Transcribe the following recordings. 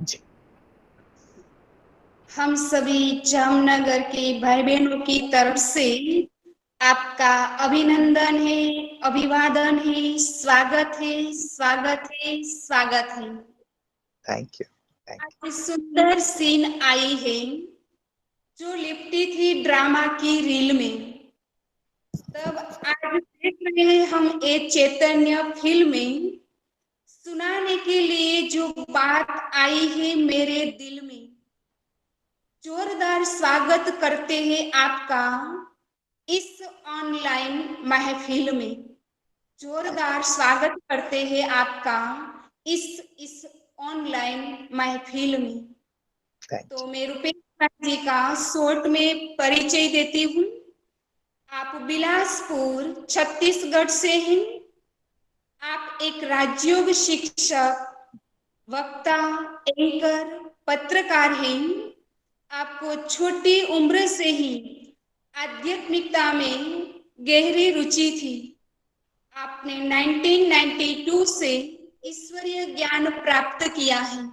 जी। हम सभी जामनगर के भाई बहनों की तरफ से आपका अभिनंदन है, अभिवादन है, स्वागत है, स्वागत है, स्वागत है। Thank you. थैंक आज सुंदर सीन आई है जो लिपटी थी ड्रामा की रील में। तब आज देख रहे हैं हम एक चैतन्य फिल्म में सुनाने के लिए जो बात आई है मेरे दिल में। जोरदार स्वागत करते हैं आपका इस ऑनलाइन महफिल में। जोरदार स्वागत करते हैं आपका इस ऑनलाइन महफिल में। तो यू। मैं रुपेश जी का शॉर्ट में परिचय देती हूँ। आप बिलासपुर छत्तीसगढ़ से हैं। आप एक राजयोग शिक्षक, वक्ता, एंकर, पत्रकार हैं। आपको छोटी उम्र से ही आध्यात्मिकता में गहरी रुचि थी। आपने 1992 से ईश्वरीय ज्ञान प्राप्त किया है।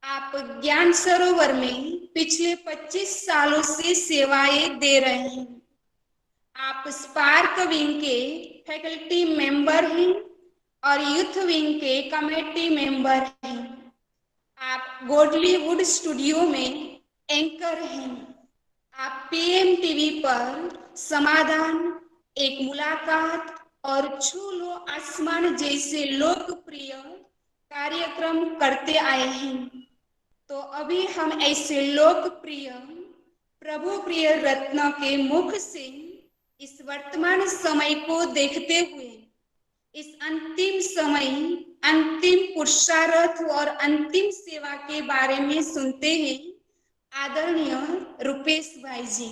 आप ज्ञान सरोवर में पिछले 25 सालों से सेवाएं दे रहे हैं। आप स्पार्क विंग के फैकल्टी मेंबर हैं और यूथ विंग के कमेटी मेंबर हैं। आप गोडलीवुड स्टूडियो में एंकर हैं। आप पीएम टीवी पर समाधान, एक मुलाकात और छू लो आसमान जैसे लोकप्रिय कार्यक्रम करते आए हैं। तो अभी हम ऐसे लोकप्रिय प्रभु प्रिय रत्न के मुख से इस वर्तमान समय को देखते हुए इस अंतिम समय, अंतिम पुरुषार्थ और अंतिम सेवा के बारे में सुनते हैं। आदरणीय रुपेश भाई जी।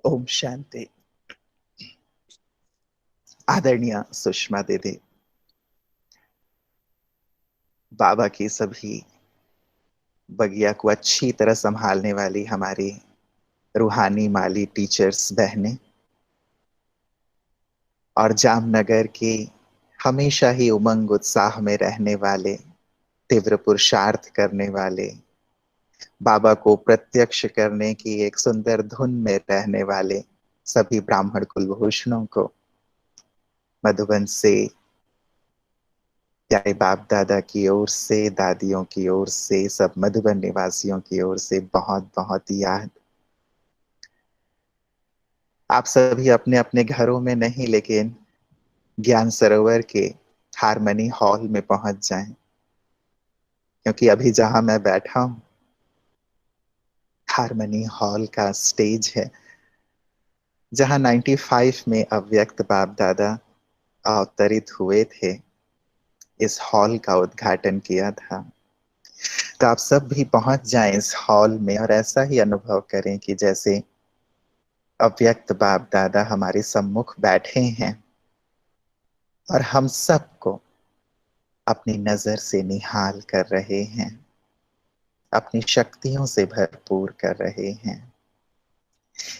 ओम शांति। आदरणीय सुषमा दीदी, बाबा की सभी बगिया को अच्छी तरह संभालने वाली हमारी रूहानी माली टीचर्स बहनें, और जामनगर के हमेशा ही उमंग उत्साह में रहने वाले, तीव्र पुरुषार्थ करने वाले, बाबा को प्रत्यक्ष करने की एक सुंदर धुन में रहने वाले सभी ब्राह्मण कुलभूषणों को मधुबन से प्यारे बाप दादा की ओर से, दादियों की ओर से, सब मधुबन निवासियों की ओर से बहुत बहुत याद। आप सभी अपने अपने घरों में नहीं, लेकिन ज्ञान सरोवर के हारमनी हॉल में पहुंच जाएं, क्योंकि अभी जहां मैं बैठा हूं हारमनी हॉल का स्टेज है, जहां 95 में अव्यक्त बाप दादा अवतरित हुए थे। इस हॉल का उद्घाटन किया था। तो आप सब भी पहुंच जाएं इस हॉल में और ऐसा ही अनुभव करें कि जैसे अव्यक्त बाप दादा हमारे सम्मुख बैठे हैं और हम सबको अपनी नजर से निहाल कर रहे हैं, अपनी शक्तियों से भरपूर कर रहे हैं।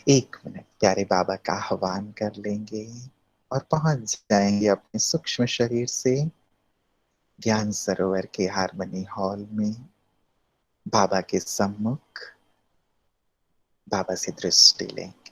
एक मिनट प्यारे बाबा का आह्वान कर लेंगे और पहुंच जाएंगे अपने सूक्ष्म शरीर से ज्ञान सरोवर के हारमनी हॉल में, बाबा के सम्मुख। बाबा से दृष्टि लेंगे।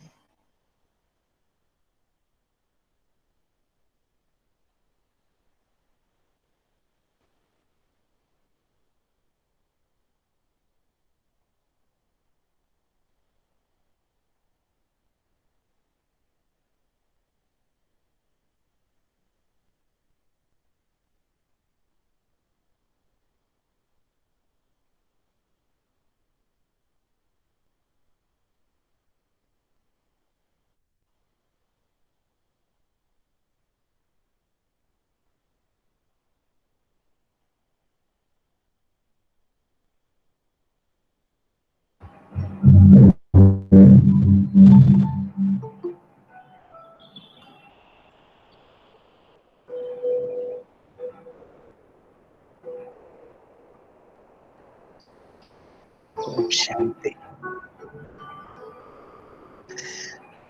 ओम शांति।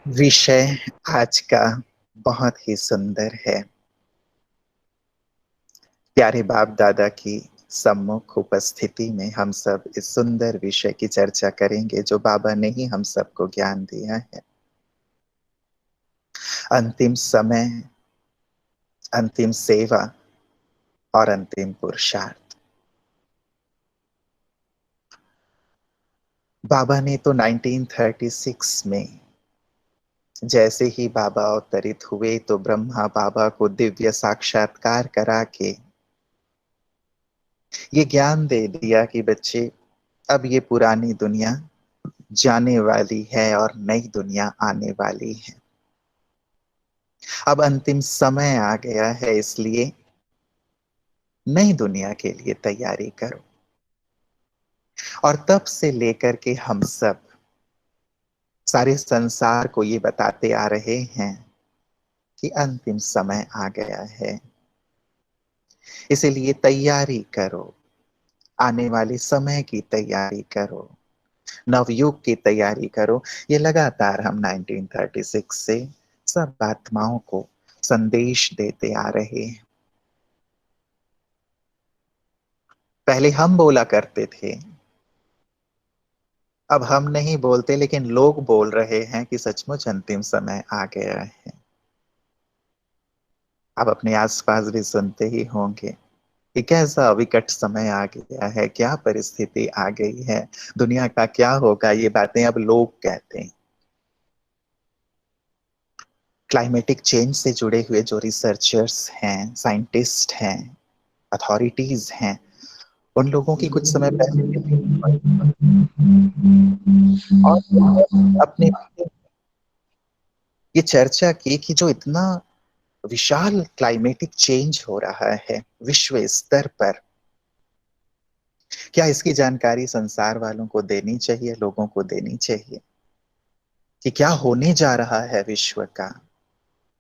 विषय आज का बहुत ही सुंदर है। प्यारे बाप दादा की सम्मुख उपस्थिति में हम सब इस सुंदर विषय की चर्चा करेंगे जो बाबा ने ही हम सबको ज्ञान दिया है। अंतिम समय, अंतिम सेवा और अंतिम पुरुषार्थ। बाबा ने तो 1936 में जैसे ही बाबा अवतरित हुए तो ब्रह्मा बाबा को दिव्य साक्षात्कार करा के ये ज्ञान दे दिया कि बच्चे, अब ये पुरानी दुनिया जाने वाली है और नई दुनिया आने वाली है। अब अंतिम समय आ गया है, इसलिए नई दुनिया के लिए तैयारी करो। और तब से लेकर के हम सब सारे संसार को ये बताते आ रहे हैं कि अंतिम समय आ गया है, इसलिए तैयारी करो, आने वाले समय की तैयारी करो, नवयुग की तैयारी करो। ये लगातार हम 1936 से सब आत्माओं को संदेश देते आ रहे हैं। पहले हम बोला करते थे, अब हम नहीं बोलते, लेकिन लोग बोल रहे हैं कि सचमुच अंतिम समय आ गया है। आप अपने आसपास भी सुनते ही होंगे कि कैसा विकट समय आ गया है, क्या परिस्थिति आ गई है, दुनिया का क्या होगा, ये बातें अब लोग कहते हैं। क्लाइमेटिक चेंज से जुड़े हुए जो रिसर्चर्स हैं, साइंटिस्ट हैं, अथॉरिटीज हैं, उन लोगों की कुछ समय पहले और अपने ये चर्चा की कि जो इतना विशाल क्लाइमेटिक चेंज हो रहा है विश्व स्तर पर, क्या इसकी जानकारी संसार वालों को देनी चाहिए, लोगों को देनी चाहिए कि क्या होने जा रहा है विश्व का।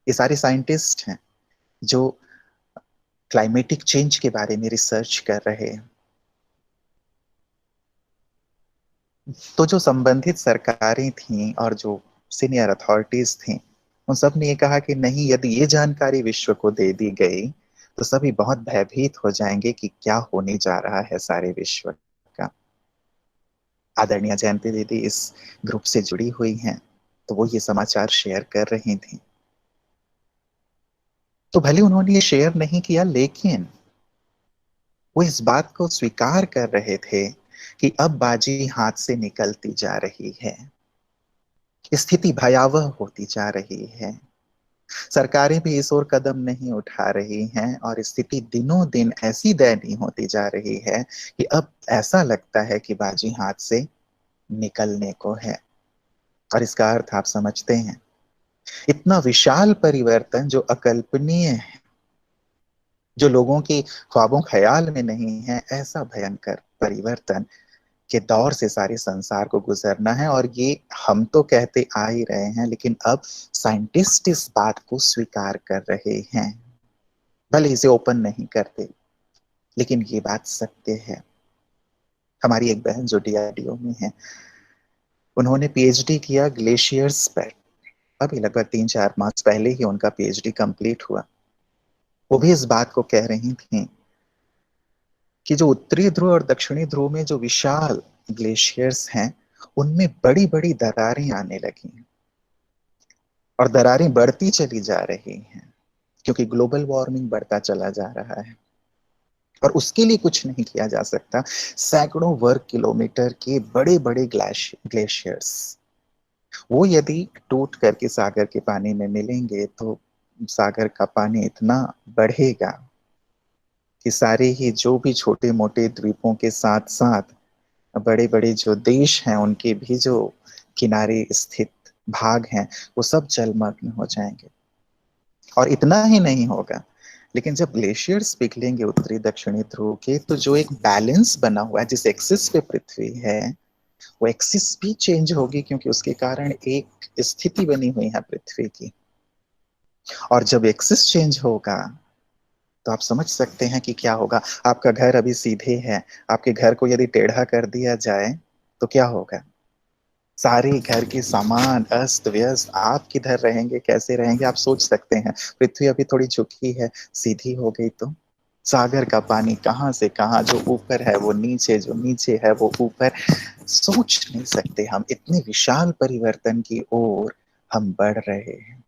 ये सारे साइंटिस्ट हैं जो क्लाइमेटिक चेंज के बारे में रिसर्च कर रहे हैं। तो जो संबंधित सरकारें थीं और जो सीनियर अथॉरिटीज थीं, उन सब ने ये कहा कि नहीं, यदि ये जानकारी विश्व को दे दी गई तो सभी बहुत भयभीत हो जाएंगे कि क्या होने जा रहा है सारे विश्व का। आदरणीय जयंती दीदी इस ग्रुप से जुड़ी हुई हैं, तो वो ये समाचार शेयर कर रही थी। तो भले उन्होंने ये शेयर नहीं किया, लेकिन वो इस बात को स्वीकार कर रहे थे कि अब बाजी हाथ से निकलती जा रही है, स्थिति भयावह होती जा रही है। सरकारें भी इस ओर कदम नहीं उठा रही हैं और स्थिति दिनों दिन ऐसी दयनीय होती जा रही है कि अब ऐसा लगता है कि बाजी हाथ से निकलने को है। और इसका अर्थ आप समझते हैं, इतना विशाल परिवर्तन जो अकल्पनीय है, जो लोगों के ख्वाबों ख्याल में नहीं है, ऐसा भयंकर परिवर्तन के दौर से सारे संसार को गुजरना है। और ये हम तो कहते आ ही रहे हैं, लेकिन अब साइंटिस्ट इस बात को स्वीकार कर रहे हैं, भले इसे ओपन नहीं करते, लेकिन ये बात सत्य है। हमारी एक बहन जो डीआरडीओ में है, उन्होंने पीएचडी किया ग्लेशियर्स पर। अभी लगभग 3-4 मास पहले ही उनका पीएचडी कंप्लीट हुआ। वो भी इस बात को कह रही थी कि जो उत्तरी ध्रुव और दक्षिणी ध्रुव में जो विशाल ग्लेशियर्स हैं, उनमें बड़ी बड़ी दरारें आने लगी हैं और दरारें बढ़ती चली जा रही हैं, क्योंकि ग्लोबल वार्मिंग बढ़ता चला जा रहा है और उसके लिए कुछ नहीं किया जा सकता। सैकड़ों वर्ग किलोमीटर के बड़े बड़े ग्लेशियर्स, वो यदि टूट करके सागर के पानी में मिलेंगे तो सागर का पानी इतना बढ़ेगा कि सारे ही जो भी छोटे मोटे द्वीपों के साथ साथ बड़े बड़े जो देश हैं, उनके भी जो किनारे स्थित भाग हैं, वो सब जलमग्न हो जाएंगे। और इतना ही नहीं होगा, लेकिन जब ग्लेशियर्स पिघलेंगे उत्तरी दक्षिणी ध्रुव के, तो जो एक बैलेंस बना हुआ है, जिस एक्सिस पे पृथ्वी है, वो एक्सिस भी चेंज होगी, क्योंकि उसके कारण एक स्थिति बनी हुई है पृथ्वी की। और जब एक्सिस चेंज होगा तो आप समझ सकते हैं कि क्या होगा। आपका घर अभी सीधे है, आपके घर को यदि टेढ़ा कर दिया जाए तो क्या होगा। सारे घर के सामान अस्त व्यस्त, आप किधर रहेंगे, कैसे रहेंगे, आप सोच सकते हैं। पृथ्वी अभी थोड़ी झुकी है, सीधी हो गई तो सागर का पानी कहाँ से कहाँ, जो ऊपर है वो नीचे, जो नीचे है वो ऊपर। सोच नहीं सकते हम इतने विशाल परिवर्तन की ओर हम बढ़ रहे हैं।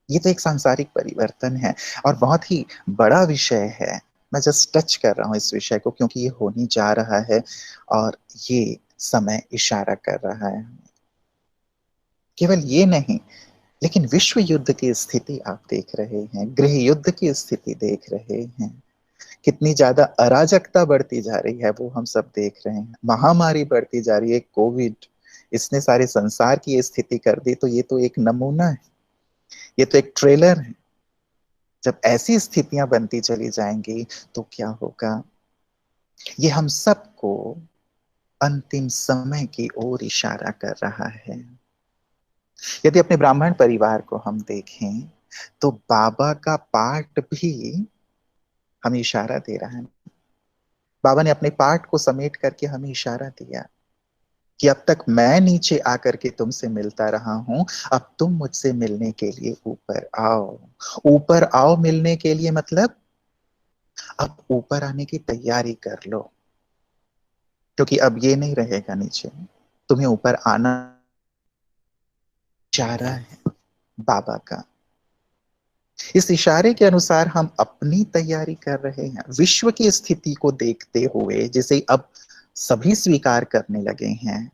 ये तो एक सांसारिक परिवर्तन है और बहुत ही बड़ा विषय है। मैं जस्ट टच कर रहा हूं इस विषय को क्योंकि ये होने जा रहा है और ये समय इशारा कर रहा है। केवल ये नहीं, लेकिन विश्व युद्ध की स्थिति आप देख रहे हैं, गृह युद्ध की स्थिति देख रहे हैं, कितनी ज्यादा अराजकता बढ़ती जा रही है वो हम सब देख रहे हैं। महामारी बढ़ती जा रही है, कोविड, इसने सारे संसार की ये स्थिति कर दी। तो ये तो एक नमूना है, ये तो एक ट्रेलर है। जब ऐसी स्थितियां बनती चली जाएंगी तो क्या होगा? ये हम सबको अंतिम समय की ओर इशारा कर रहा है। यदि अपने ब्राह्मण परिवार को हम देखें तो बाबा का पाठ भी हमें इशारा दे रहा है। बाबा ने अपने पाठ को समेट करके हमें इशारा दिया कि अब तक मैं नीचे आकर के तुमसे मिलता रहा हूं, अब तुम मुझसे मिलने के लिए ऊपर आओ। ऊपर आओ मिलने के लिए मतलब अब ऊपर आने की तैयारी कर लो, क्योंकि अब ये नहीं रहेगा नीचे, तुम्हें ऊपर आना। इशारा है बाबा का। इस इशारे के अनुसार हम अपनी तैयारी कर रहे हैं विश्व की स्थिति को देखते हुए, जिसे अब सभी स्वीकार करने लगे हैं।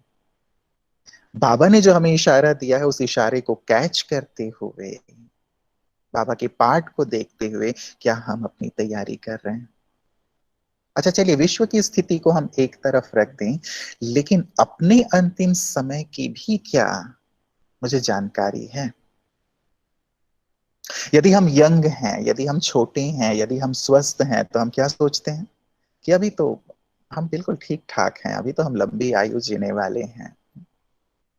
बाबा ने जो हमें इशारा दिया है उस इशारे को कैच करते हुए, बाबा के पाठ को देखते हुए क्या हम अपनी तैयारी कर रहे हैं? अच्छा चलिए, विश्व की स्थिति को हम एक तरफ रख दें, लेकिन अपने अंतिम समय की भी क्या मुझे जानकारी है? यदि हम यंग हैं, यदि हम छोटे हैं, यदि हम स्वस्थ हैं, तो हम क्या सोचते हैं कि अभी तो हम बिल्कुल ठीक ठाक हैं, अभी तो हम लंबी आयु जीने वाले हैं।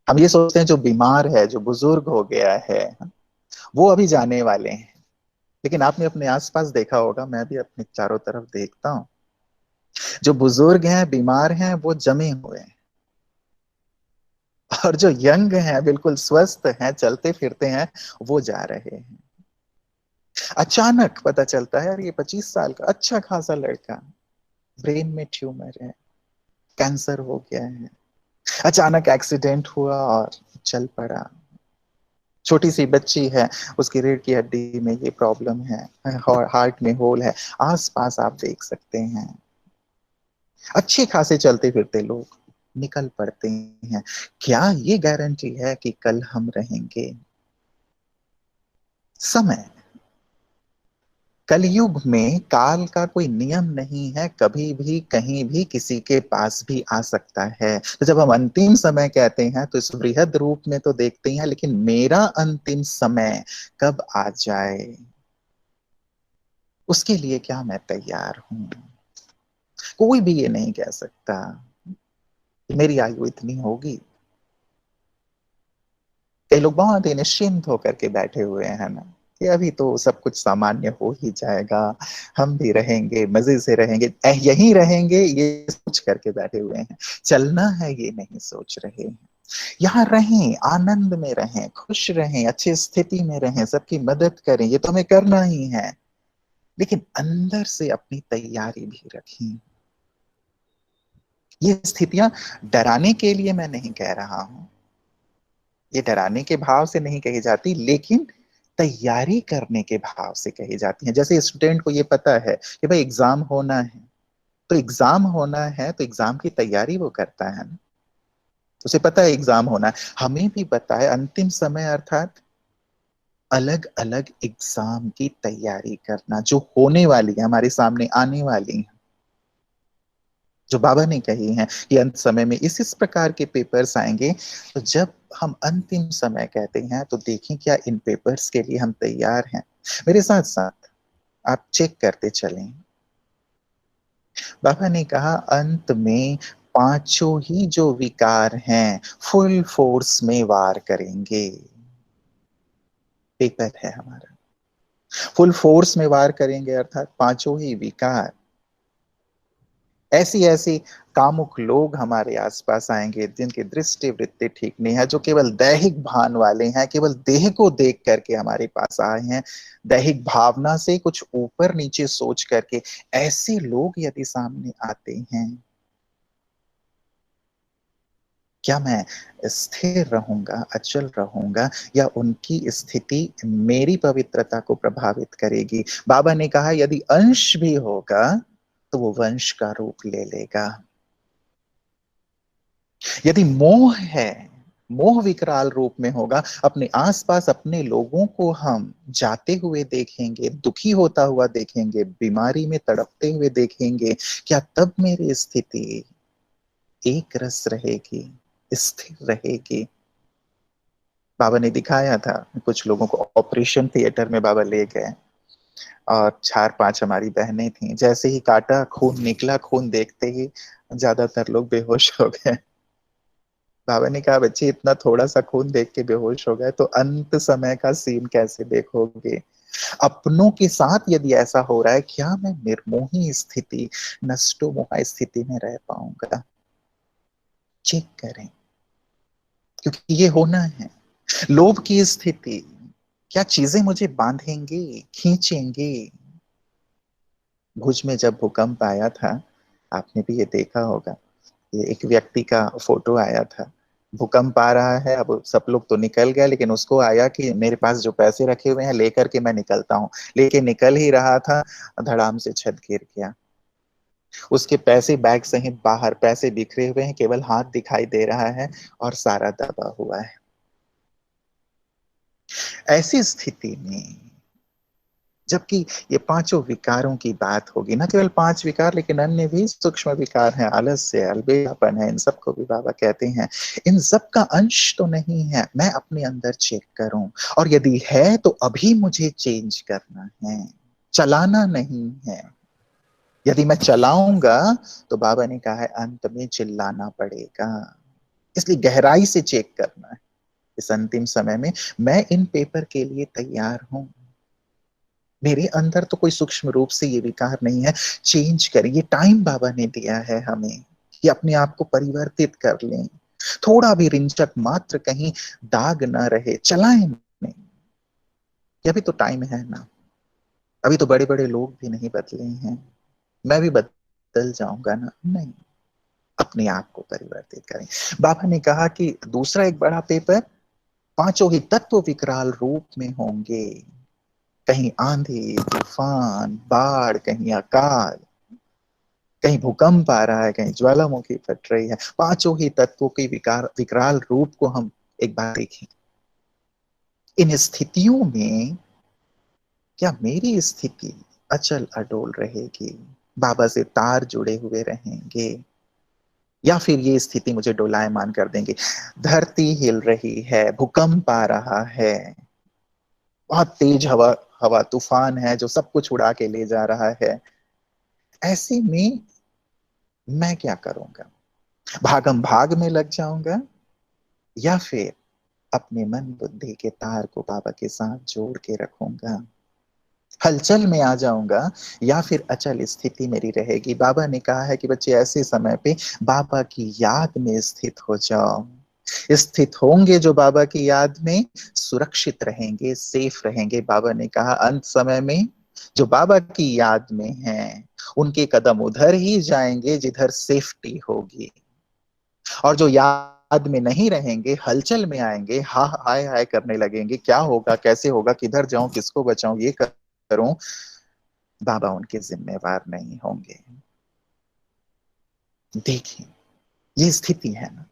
हम ये सोचते हैं जो बीमार है, जो बुजुर्ग हो गया है, वो अभी जाने वाले हैं। लेकिन आपने अपने आसपास देखा होगा, मैं भी अपने चारों तरफ देखता हूँ, जो बुजुर्ग हैं, बीमार हैं, वो जमे हुए हैं। और जो यंग हैं, बिल्कुल स्वस्थ हैं, चलते फिरते हैं, वो जा रहे हैं। अचानक पता चलता है यार, ये 25 साल का अच्छा खासा लड़का, ब्रेन में ट्यूमर है, कैंसर हो गया है, अचानक एक्सीडेंट हुआ और चल पड़ा। छोटी सी बच्ची है, उसकी रीढ़ की हड्डी में ये प्रॉब्लम है, हार्ट में होल है। आस पास आप देख सकते हैं अच्छे खासे चलते फिरते लोग निकल पड़ते हैं। क्या ये गारंटी है कि कल हम रहेंगे? समय, कलयुग में काल का कोई नियम नहीं है, कभी भी कहीं भी किसी के पास भी आ सकता है। तो जब हम अंतिम समय कहते हैं तो इस वृहद रूप में तो देखते हैं, लेकिन मेरा अंतिम समय कब आ जाए उसके लिए क्या मैं तैयार हूं? कोई भी ये नहीं कह सकता कि मेरी आयु इतनी होगी। कई लोग बहुत ही निश्चिंत होकर के बैठे हुए हैं ना, कि अभी तो सब कुछ सामान्य हो ही जाएगा, हम भी रहेंगे, मजे से रहेंगे, यहीं रहेंगे, ये सोच करके बैठे हुए हैं। चलना है ये नहीं सोच रहे हैं। यहाँ रहें, आनंद में रहें, खुश रहें, अच्छी स्थिति में रहें, सबकी मदद करें, ये तो हमें करना ही है, लेकिन अंदर से अपनी तैयारी भी रखें। ये स्थितियां डराने के लिए मैं नहीं कह रहा हूं, ये डराने के भाव से नहीं कही जाती, लेकिन तैयारी करने के भाव से कही जाती हैं। जैसे स्टूडेंट को ये पता है कि भाई एग्जाम होना है, तो एग्जाम होना है तो एग्जाम की तैयारी वो करता है ना, उसे पता है एग्जाम होना है। हमें भी पता है अंतिम समय अर्थात अलग अलग एग्जाम की तैयारी करना, जो होने वाली है, हमारे सामने आने वाली है, जो बाबा ने कही है कि अंत समय में इस प्रकार के पेपर्स आएंगे। तो जब हम अंतिम समय कहते हैं तो देखें क्या इन पेपर्स के लिए हम तैयार हैं? मेरे साथ साथ आप चेक करते चलें। बाबा ने कहा अंत में पांचों ही जो विकार हैं फुल फोर्स में वार करेंगे। पेपर है हमारा, फुल फोर्स में वार करेंगे अर्थात पांचों ही विकार ऐसी ऐसी कामुक लोग हमारे आसपास आएंगे जिनकी दृष्टि वृत्ति ठीक नहीं है, जो केवल दैहिक भान वाले हैं, केवल देह को देख करके हमारे पास आए हैं, दैहिक भावना से कुछ ऊपर नीचे सोच करके। ऐसे लोग यदि सामने आते हैं, क्या मैं स्थिर रहूंगा, अचल रहूंगा, या उनकी स्थिति मेरी पवित्रता को प्रभावित करेगी? बाबा ने कहा यदि अंश भी होगा तो वो वंश का रूप ले लेगा। यदि मोह है, मोह विकराल रूप में होगा, अपने आसपास अपने लोगों को हम जाते हुए देखेंगे, दुखी होता हुआ देखेंगे, बीमारी में तड़पते हुए देखेंगे, क्या तब मेरी स्थिति एक रस रहेगी, स्थिर रहेगी? बाबा ने दिखाया था, कुछ लोगों को ऑपरेशन थिएटर में बाबा ले गए, और 4-5 हमारी बहनें थी, जैसे ही काटा, खून निकला, खून देखते ही ज्यादातर लोग बेहोश हो गए। बाबा ने कहा बच्चे इतना थोड़ा सा खून देख के बेहोश हो गए तो अंत समय का सीन कैसे देखोगे? अपनों के साथ यदि ऐसा हो रहा है, क्या मैं निर्मोही स्थिति, नष्टो मोहा स्थिति में रह पाऊंगा? चेक करें, क्योंकि ये होना है। लोभ की स्थिति, क्या चीजें मुझे बांधेंगी, खींचेंगी? भुज में जब भूकंप आया था, आपने भी ये देखा होगा, ये एक व्यक्ति का फोटो आया था। भूकंप आ रहा है, अब सब लोग तो निकल गए, लेकिन उसको आया कि मेरे पास जो पैसे रखे हुए हैं लेकर के मैं निकलता हूँ। लेके निकल ही रहा था, धड़ाम से छत गिर गया। उसके पैसे बैग सहित बाहर, पैसे बिखरे हुए हैं, केवल हाथ दिखाई दे रहा है और सारा दबा हुआ है। ऐसी स्थिति में, जबकि ये पांचों विकारों की बात होगी, ना केवल 5 विकार, लेकिन अन्य भी सूक्ष्म विकार हैं, आलस्य, अलबेलापन है, इन सबको भी बाबा कहते हैं। इन सब का अंश तो नहीं है, मैं अपने अंदर चेक करूं, और यदि है तो अभी मुझे चेंज करना है, चलाना नहीं है। यदि मैं चलाऊंगा तो बाबा ने कहा है अंत में चिल्लाना पड़ेगा। इसलिए गहराई से चेक करना है इस अंतिम समय में, मैं इन पेपर के लिए तैयार हूं। मेरे अंदर तो कोई सूक्ष्म रूप से ये विकार नहीं है, चेंज करें। ये टाइम बाबा ने दिया है हमें कि अपने आप को परिवर्तित कर लें। थोड़ा भी रिंचक मात्र कहीं दाग ना रहे, चलाएं नहीं। ये अभी तो टाइम है ना, अभी तो बड़े बड़े लोग भी नहीं बदले हैं, मैं भी बदल जाऊंगा ना? नहीं, अपने आप को परिवर्तित करें। बाबा ने कहा कि दूसरा एक बड़ा पेपर, पांचों ही तत्व विकराल रूप में होंगे। कहीं आंधी तूफान बाढ़, कहीं अकाल, कहीं भूकंप आ रहा है, कहीं ज्वालामुखी फट रही है। पांचों ही तत्वों के विकराल रूप को हम एक बार देखें। इन स्थितियों में क्या मेरी स्थिति अचल अडोल रहेगी, बाबा से तार जुड़े हुए रहेंगे, या फिर ये स्थिति मुझे डोलायमान कर देंगे? धरती हिल रही है, भूकंप आ रहा है, बहुत तेज हवा, हवा तूफान है जो सब कुछ उड़ा के ले जा रहा है। ऐसे में मैं क्या करूंगा? भागम भाग में लग जाऊंगा, या फिर अपने मन बुद्धि के तार को बाबा के साथ जोड़ के रखूंगा? हलचल में आ जाऊंगा, या फिर अचल स्थिति मेरी रहेगी? बाबा ने कहा है कि बच्चे ऐसे समय पे बाबा की याद में स्थित हो जाओ। स्थित होंगे जो बाबा की याद में, सुरक्षित रहेंगे, सेफ रहेंगे। बाबा ने कहा अंत समय में जो बाबा की याद में हैं, उनके कदम उधर ही जाएंगे जिधर सेफ्टी होगी। और जो याद में नहीं रहेंगे, हलचल में आएंगे, हा हाय हाय करने लगेंगे, क्या होगा, कैसे होगा, किधर जाऊं, किसको बचाऊं, ये करूं, बाबा उनके जिम्मेवार नहीं होंगे। देखिए, ये स्थिति है ना,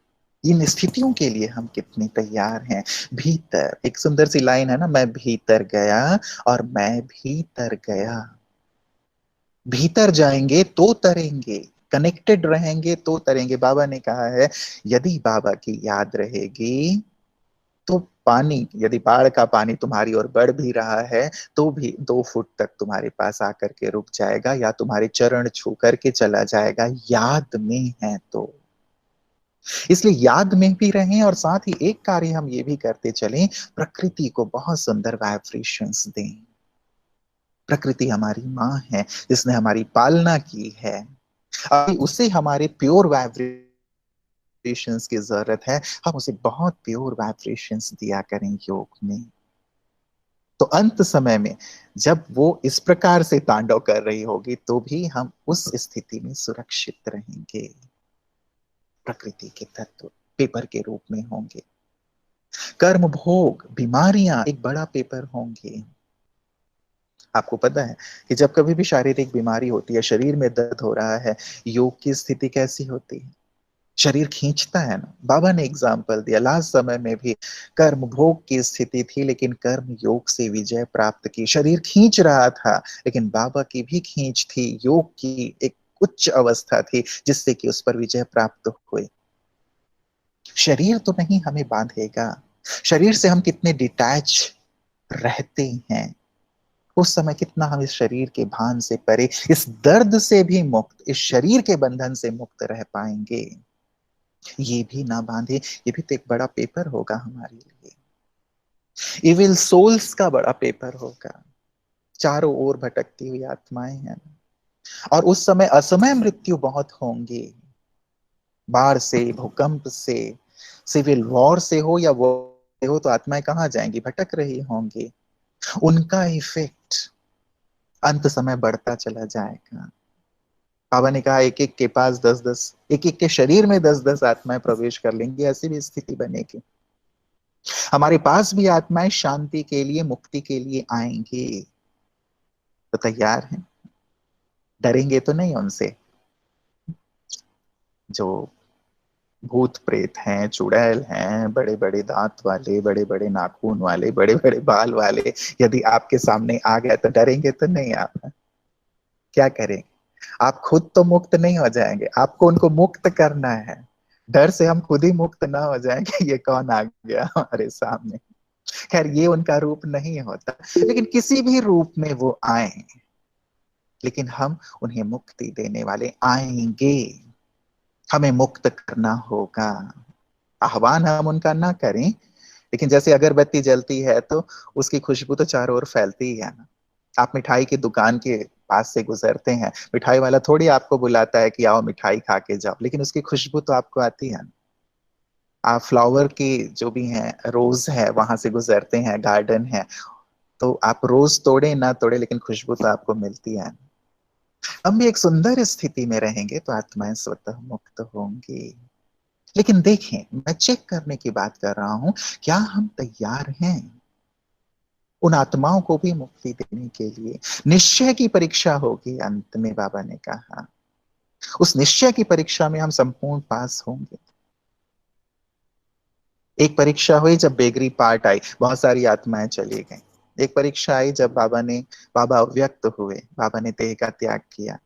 इन स्थितियों के लिए हम कितने तैयार हैं। भीतर एक सुंदर सी लाइन है ना, मैं भीतर गया और मैं भीतर गया। भीतर जाएंगे तो तरेंगे, कनेक्टेड रहेंगे तो तरेंगे। बाबा ने कहा है यदि बाबा की याद रहेगी तो पानी, यदि बाढ़ का पानी तुम्हारी ओर बढ़ भी रहा है तो भी 2 फुट तक तुम्हारे पास आकर के रुक जाएगा, या तुम्हारे चरण छू करके चला जाएगा, याद में है तो। इसलिए याद में भी रहें, और साथ ही एक कार्य हम ये भी करते चलें, प्रकृति को बहुत सुंदर वाइब्रेशंस दें। प्रकृति हमारी माँ है जिसने हमारी पालना की है। अभी उसे हमारे प्योर वाइब्रेशंस की जरूरत है, हम उसे बहुत प्योर वाइब्रेशंस दिया करें योग में। तो अंत समय में जब वो इस प्रकार से तांडव कर रही होगी तो भी हम उस स्थिति में सुरक्षित रहेंगे, प्रकृति के तत्व पेपर के रूप में होंगे। कर्म भोग बीमारियां एक बड़ा पेपर होंगे। आपको पता है कि जब कभी भी शारीरिक बीमारी होती है, शरीर में दर्द हो रहा है, योग की स्थिति कैसी होती है? शरीर खींचता है ना। बाबा ने एग्जाम्पल दिया, लास्ट समय में भी कर्म भोग की स्थिति थी लेकिन कर्म योग से विजय प्राप्त की। शरीर खींच रहा था लेकिन बाबा की भी खींच थी, योग की एक उच्च अवस्था थी जिससे कि उस पर विजय प्राप्त हुई। शरीर तो नहीं हमें बांधेगा, शरीर से हम कितने डिटैच रहते हैं, उस समय कितना हम इस शरीर के भान से परे, इस दर्द से भी मुक्त, इस शरीर के बंधन से मुक्त रह पाएंगे। ये भी ना बांधे, ये भी तो एक बड़ा पेपर होगा हमारे लिए। इविल सोल्स का बड़ा पेपर होगा, चारों ओर भटकती हुई आत्माएं हैं। और उस समय असमय मृत्यु बहुत होंगी, बाढ़ से, भूकंप से, सिविल वॉर से हो या वो हो, तो आत्माएं कहां जाएंगी? भटक रही होंगी। उनका इफेक्ट अंत समय बढ़ता चला जाएगा। बाबा ने कहा एक एक के पास 10-10, एक एक के शरीर में 10-10 आत्माएं प्रवेश कर लेंगी, ऐसी भी स्थिति बनेगी। हमारे पास भी आत्माएं शांति के लिए, मुक्ति के लिए आएंगी। तो तैयार हैं? डरेंगे तो नहीं उनसे? जो भूत प्रेत हैं, चुड़ैल हैं, बड़े बड़े दांत वाले, बड़े बड़े नाखून वाले, बड़े बड़े बाल वाले, यदि आपके सामने आ गए तो डरेंगे तो नहीं आप? क्या करेंगे? आप खुद तो मुक्त नहीं हो जाएंगे, आपको उनको मुक्त करना है। डर से हम खुद ही मुक्त ना हो जाएंगे, ये कौन आ गया हमारे सामने। खैर ये उनका रूप नहीं होता, लेकिन किसी भी रूप में वो आए, लेकिन हम उन्हें मुक्ति देने वाले आएंगे। हमें मुक्त करना होगा। आह्वान हम उनका ना करें, लेकिन जैसे अगरबत्ती जलती है तो उसकी खुशबू तो चारों ओर फैलती ही है ना। आप मिठाई की दुकान के पास से गुजरते हैं, मिठाई वाला थोड़ी आपको बुलाता है कि आओ मिठाई खा के जाओ, लेकिन उसकी खुशबू तो आपको आती है ना। आप फ्लावर की जो भी है, रोज है, वहां से गुजरते हैं, गार्डन है, तो आप रोज तोड़े ना तोड़े लेकिन खुशबू तो आपको मिलती है। हम भी एक सुंदर स्थिति में रहेंगे तो आत्माएं स्वतः मुक्त होंगी। लेकिन देखें, मैं चेक करने की बात कर रहा हूं, क्या हम तैयार हैं उन आत्माओं को भी मुक्ति देने के लिए? निश्चय की परीक्षा होगी अंत में, बाबा ने कहा। उस निश्चय की परीक्षा में हम संपूर्ण पास होंगे। एक परीक्षा हुई जब बेगरी पार्ट आई, बहुत सारी आत्माएं चली गई। एक परीक्षा आई जब बाबा अव्यक्त हुए, बाबा ने देह का त्याग किया।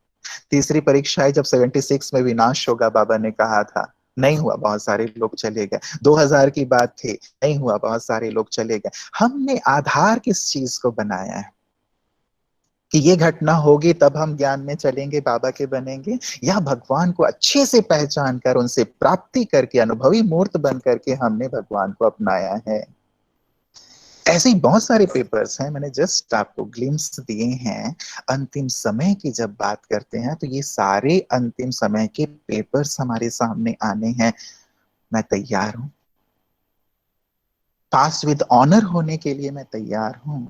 तीसरी परीक्षा आई जब 76 में विनाश होगा, बाबा ने कहा था, नहीं हुआ, बहुत सारे लोग चले गए। 2000 की बात थी, नहीं हुआ, बहुत सारे लोग चले गए। हमने आधार किस चीज को बनाया है कि ये घटना होगी तब हम ज्ञान में चलेंगे, बाबा के बनेंगे, या भगवान को अच्छे से पहचान कर उनसे प्राप्ति करके अनुभवी मूर्त बन करके हमने भगवान को अपनाया है? ऐसे ही बहुत सारे पेपर्स हैं, मैंने जस्ट आपको ग्लिम्स दिए हैं। अंतिम समय की जब बात करते हैं तो ये सारे अंतिम समय के पेपर्स हमारे सामने आने हैं। मैं तैयार हूं, पास विद ऑनर होने के लिए मैं तैयार हूं।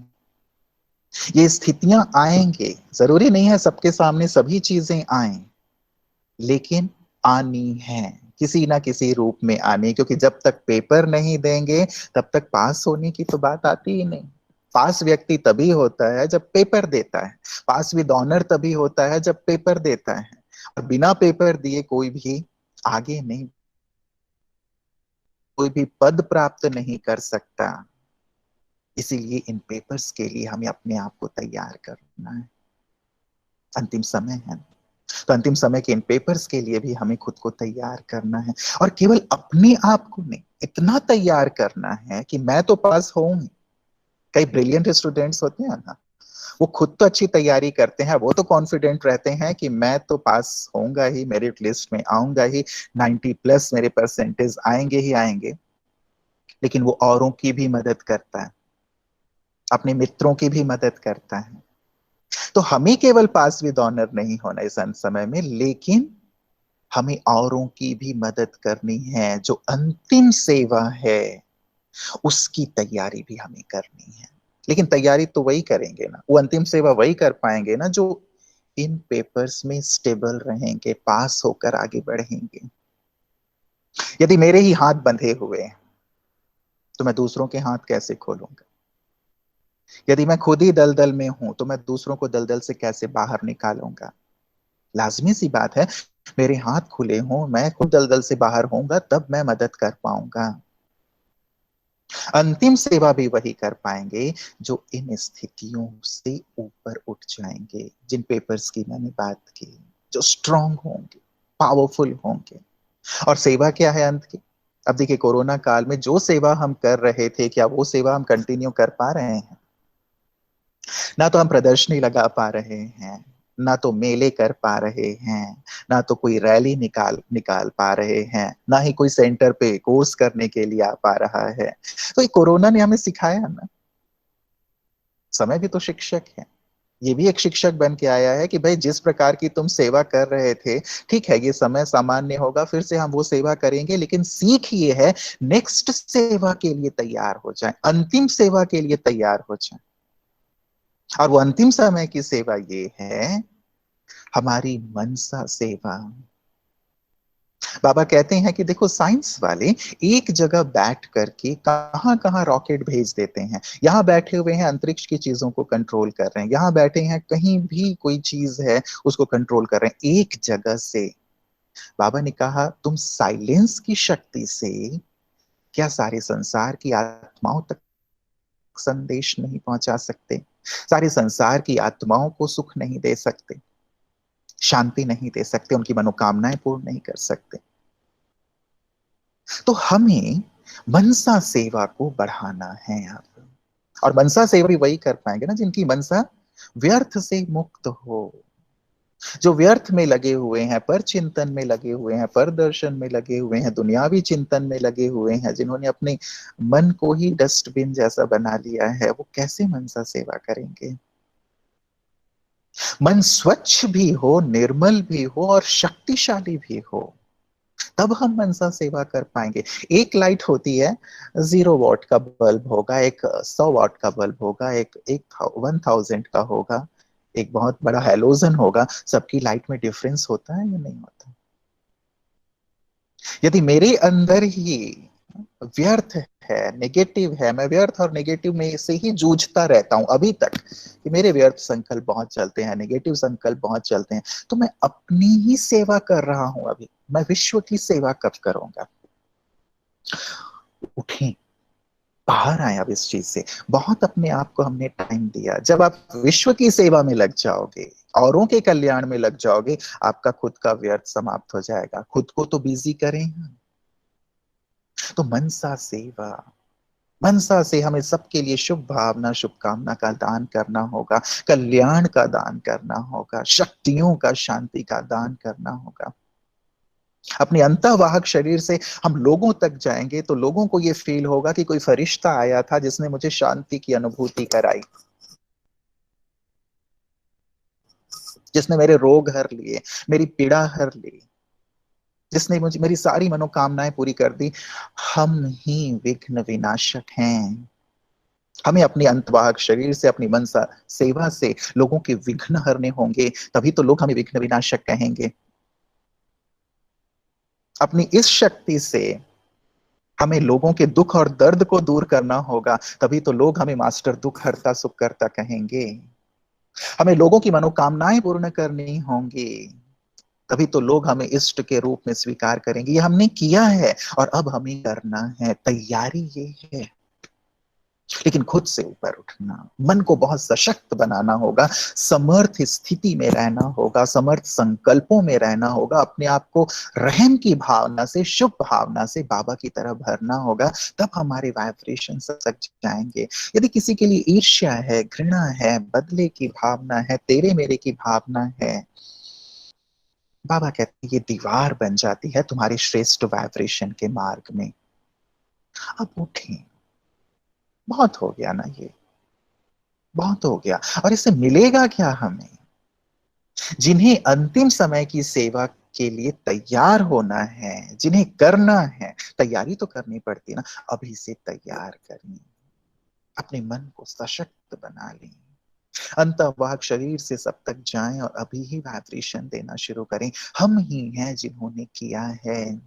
ये स्थितियां आएंगे, जरूरी नहीं है सबके सामने सभी चीजें आए, लेकिन आनी है, किसी ना किसी रूप में आनी, क्योंकि जब तक पेपर नहीं देंगे तब तक पास होने की तो बात आती ही नहीं। पास व्यक्ति तभी होता है जब पेपर देता है, पास विद ऑनर तभी होता है जब पेपर देता है, और बिना पेपर दिए कोई भी आगे नहीं, कोई भी पद प्राप्त नहीं कर सकता। इसीलिए इन पेपर्स के लिए हमें अपने आप को तैयार करना है। अंतिम समय है, तो अंतिम समय के इन पेपर्स के लिए भी हमें खुद को तैयार करना है, और केवल अपने आप को नहीं, इतना तैयार करना है कि मैं तो पास होऊंगी। कई ब्रिलियंट स्टूडेंट्स होते हैं ना, वो खुद तो अच्छी तैयारी करते हैं, वो तो कॉन्फिडेंट रहते हैं कि मैं तो पास होऊंगा ही, मेरिट लिस्ट में आऊंगा ही, 90+ मेरे परसेंटेज आएंगे ही आएंगे, लेकिन वो औरों की भी मदद करता है, अपने मित्रों की भी मदद करता है, तो हमें केवल पास विद ऑनर नहीं होना इस अंत समय में, लेकिन हमें औरों की भी मदद करनी है। जो अंतिम सेवा है उसकी तैयारी भी हमें करनी है। लेकिन तैयारी तो वही करेंगे ना, वो अंतिम सेवा वही कर पाएंगे ना जो इन पेपर्स में स्टेबल रहेंगे, पास होकर आगे बढ़ेंगे। यदि मेरे ही हाथ बंधे हुए हैं तो मैं दूसरों के हाथ कैसे खोलूंगा? यदि मैं खुद ही दलदल में हूं तो मैं दूसरों को दलदल से कैसे बाहर निकालूंगा? लाजमी सी बात है, मेरे हाथ खुले हों, मैं खुद दलदल से बाहर होऊंगा, तब मैं मदद कर पाऊंगा। अंतिम सेवा भी वही कर पाएंगे जो इन स्थितियों से ऊपर उठ जाएंगे, जिन पेपर्स की मैंने बात की, जो स्ट्रांग होंगे, पावरफुल होंगे। और सेवा क्या है अंत की? अब देखिए, कोरोना काल में जो सेवा हम कर रहे थे, क्या वो सेवा हम कंटिन्यू कर पा रहे हैं? ना तो हम प्रदर्शनी लगा पा रहे हैं, ना तो मेले कर पा रहे हैं, ना तो कोई रैली निकाल निकाल पा रहे हैं, ना ही कोई सेंटर पे कोर्स करने के लिए आ पा रहा है। तो ये कोरोना ने हमें सिखाया ना, समय भी तो शिक्षक है। ये भी एक शिक्षक बन के आया है कि भाई, जिस प्रकार की तुम सेवा कर रहे थे, ठीक है, ये समय सामान्य होगा, फिर से हम वो सेवा करेंगे, लेकिन सीख ये है, नेक्स्ट सेवा के लिए तैयार हो जाए, अंतिम सेवा के लिए तैयार हो जाए। और वो अंतिम समय की सेवा ये है, हमारी मनसा सेवा। बाबा कहते हैं कि देखो, साइंस वाले एक जगह बैठ करके कहां कहां रॉकेट भेज देते हैं। यहां बैठे हुए हैं, अंतरिक्ष की चीजों को कंट्रोल कर रहे हैं, यहां बैठे हैं, कहीं भी कोई चीज है उसको कंट्रोल कर रहे हैं एक जगह से। बाबा ने कहा, तुम साइलेंस की शक्ति से क्या सारे संसार की आत्माओं तक संदेश नहीं पहुंचा सकते? सारे संसार की आत्माओं को सुख नहीं दे सकते, शांति नहीं दे सकते, उनकी मनोकामनाएं पूर्ण नहीं कर सकते? तो हमें मनसा सेवा को बढ़ाना है अब। और मनसा सेवा भी वही कर पाएंगे ना जिनकी मनसा व्यर्थ से मुक्त हो, जो व्यर्थ में लगे हुए हैं, पर चिंतन में लगे हुए हैं, पर दर्शन में लगे हुए हैं, दुनियावी चिंतन में लगे हुए हैं, जिन्होंने अपने मन को ही डस्टबिन जैसा बना लिया है, वो कैसे मनसा सेवा करेंगे? मन स्वच्छ भी हो, निर्मल भी हो और शक्तिशाली भी हो, तब हम मनसा सेवा कर पाएंगे। एक लाइट होती है, 0 वॉट का बल्ब होगा, एक 100 वॉट का बल्ब होगा, एक 1000 का होगा, एक बहुत बड़ा हेलोजन होगा। सबकी लाइट में डिफरेंस होता है या नहीं होता? यदि मेरे अंदर ही व्यर्थ है, नेगेटिव है, मैं व्यर्थ और नेगेटिव में से ही जूझता रहता हूं अभी तक, कि मेरे व्यर्थ संकल्प बहुत चलते हैं, नेगेटिव संकल्प बहुत चलते हैं, तो मैं अपनी ही सेवा कर रहा हूं अभी। मैं विश्व की सेवा कब करूंगा? उठें, बाहर आए अब इस चीज से। बहुत अपने आप को हमने टाइम दिया। जब आप विश्व की सेवा में लग जाओगे, औरों के कल्याण में लग जाओगे, आपका खुद का व्यर्थ समाप्त हो जाएगा। खुद को तो बिजी करें हम। तो मनसा सेवा, मनसा से हमें सबके लिए शुभ भावना, शुभकामना का दान करना होगा, कल्याण का दान करना होगा, शक्तियों का, शांति का दान करना होगा। अपने अंतःवाहक शरीर से हम लोगों तक जाएंगे तो लोगों को यह फील होगा कि कोई फरिश्ता आया था जिसने मुझे शांति की अनुभूति कराई, जिसने मेरे रोग हर लिए, मेरी पीड़ा हर ली, जिसने मुझे मेरी सारी मनोकामनाएं पूरी कर दी। हम ही विघ्न विनाशक हैं। हमें अपने अंतवाहक शरीर से, अपनी मनसा सेवा से लोगों के विघ्न हरने होंगे, तभी तो लोग हमें विघ्न विनाशक कहेंगे। अपनी इस शक्ति से हमें लोगों के दुख और दर्द को दूर करना होगा, तभी तो लोग हमें मास्टर दुख हरता सुख करता कहेंगे। हमें लोगों की मनोकामनाएं पूर्ण करनी होंगी, तभी तो लोग हमें इष्ट के रूप में स्वीकार करेंगे। ये हमने किया है और अब हमें करना है। तैयारी ये है। लेकिन खुद से ऊपर उठना, मन को बहुत सशक्त बनाना होगा, समर्थ स्थिति में रहना होगा, समर्थ संकल्पों में रहना होगा, अपने आप को रहम की भावना से, शुभ भावना से बाबा की तरह भरना होगा। तब हमारे वाइब्रेशन सक जाएंगे। यदि किसी के लिए ईर्ष्या है, घृणा है, बदले की भावना है, तेरे मेरे की भावना है, बाबा कहते हैं ये दीवार बन जाती है तुम्हारे श्रेष्ठ वाइब्रेशन के मार्ग में। अब उठें, बहुत हो गया ना ये। बहुत हो गया। और इससे मिलेगा क्या हमें? जिन्हें अंतिम समय की सेवा के लिए तैयार होना है, जिन्हें करना है, तैयारी तो करनी पड़ती ना, अभी से तैयार करें, अपने मन को सशक्त बना लें, अंतवाहक शरीर से सब तक जाएं और अभी ही वाइब्रेशन देना शुरू करें। हम ही हैं जिन्होंने किया है,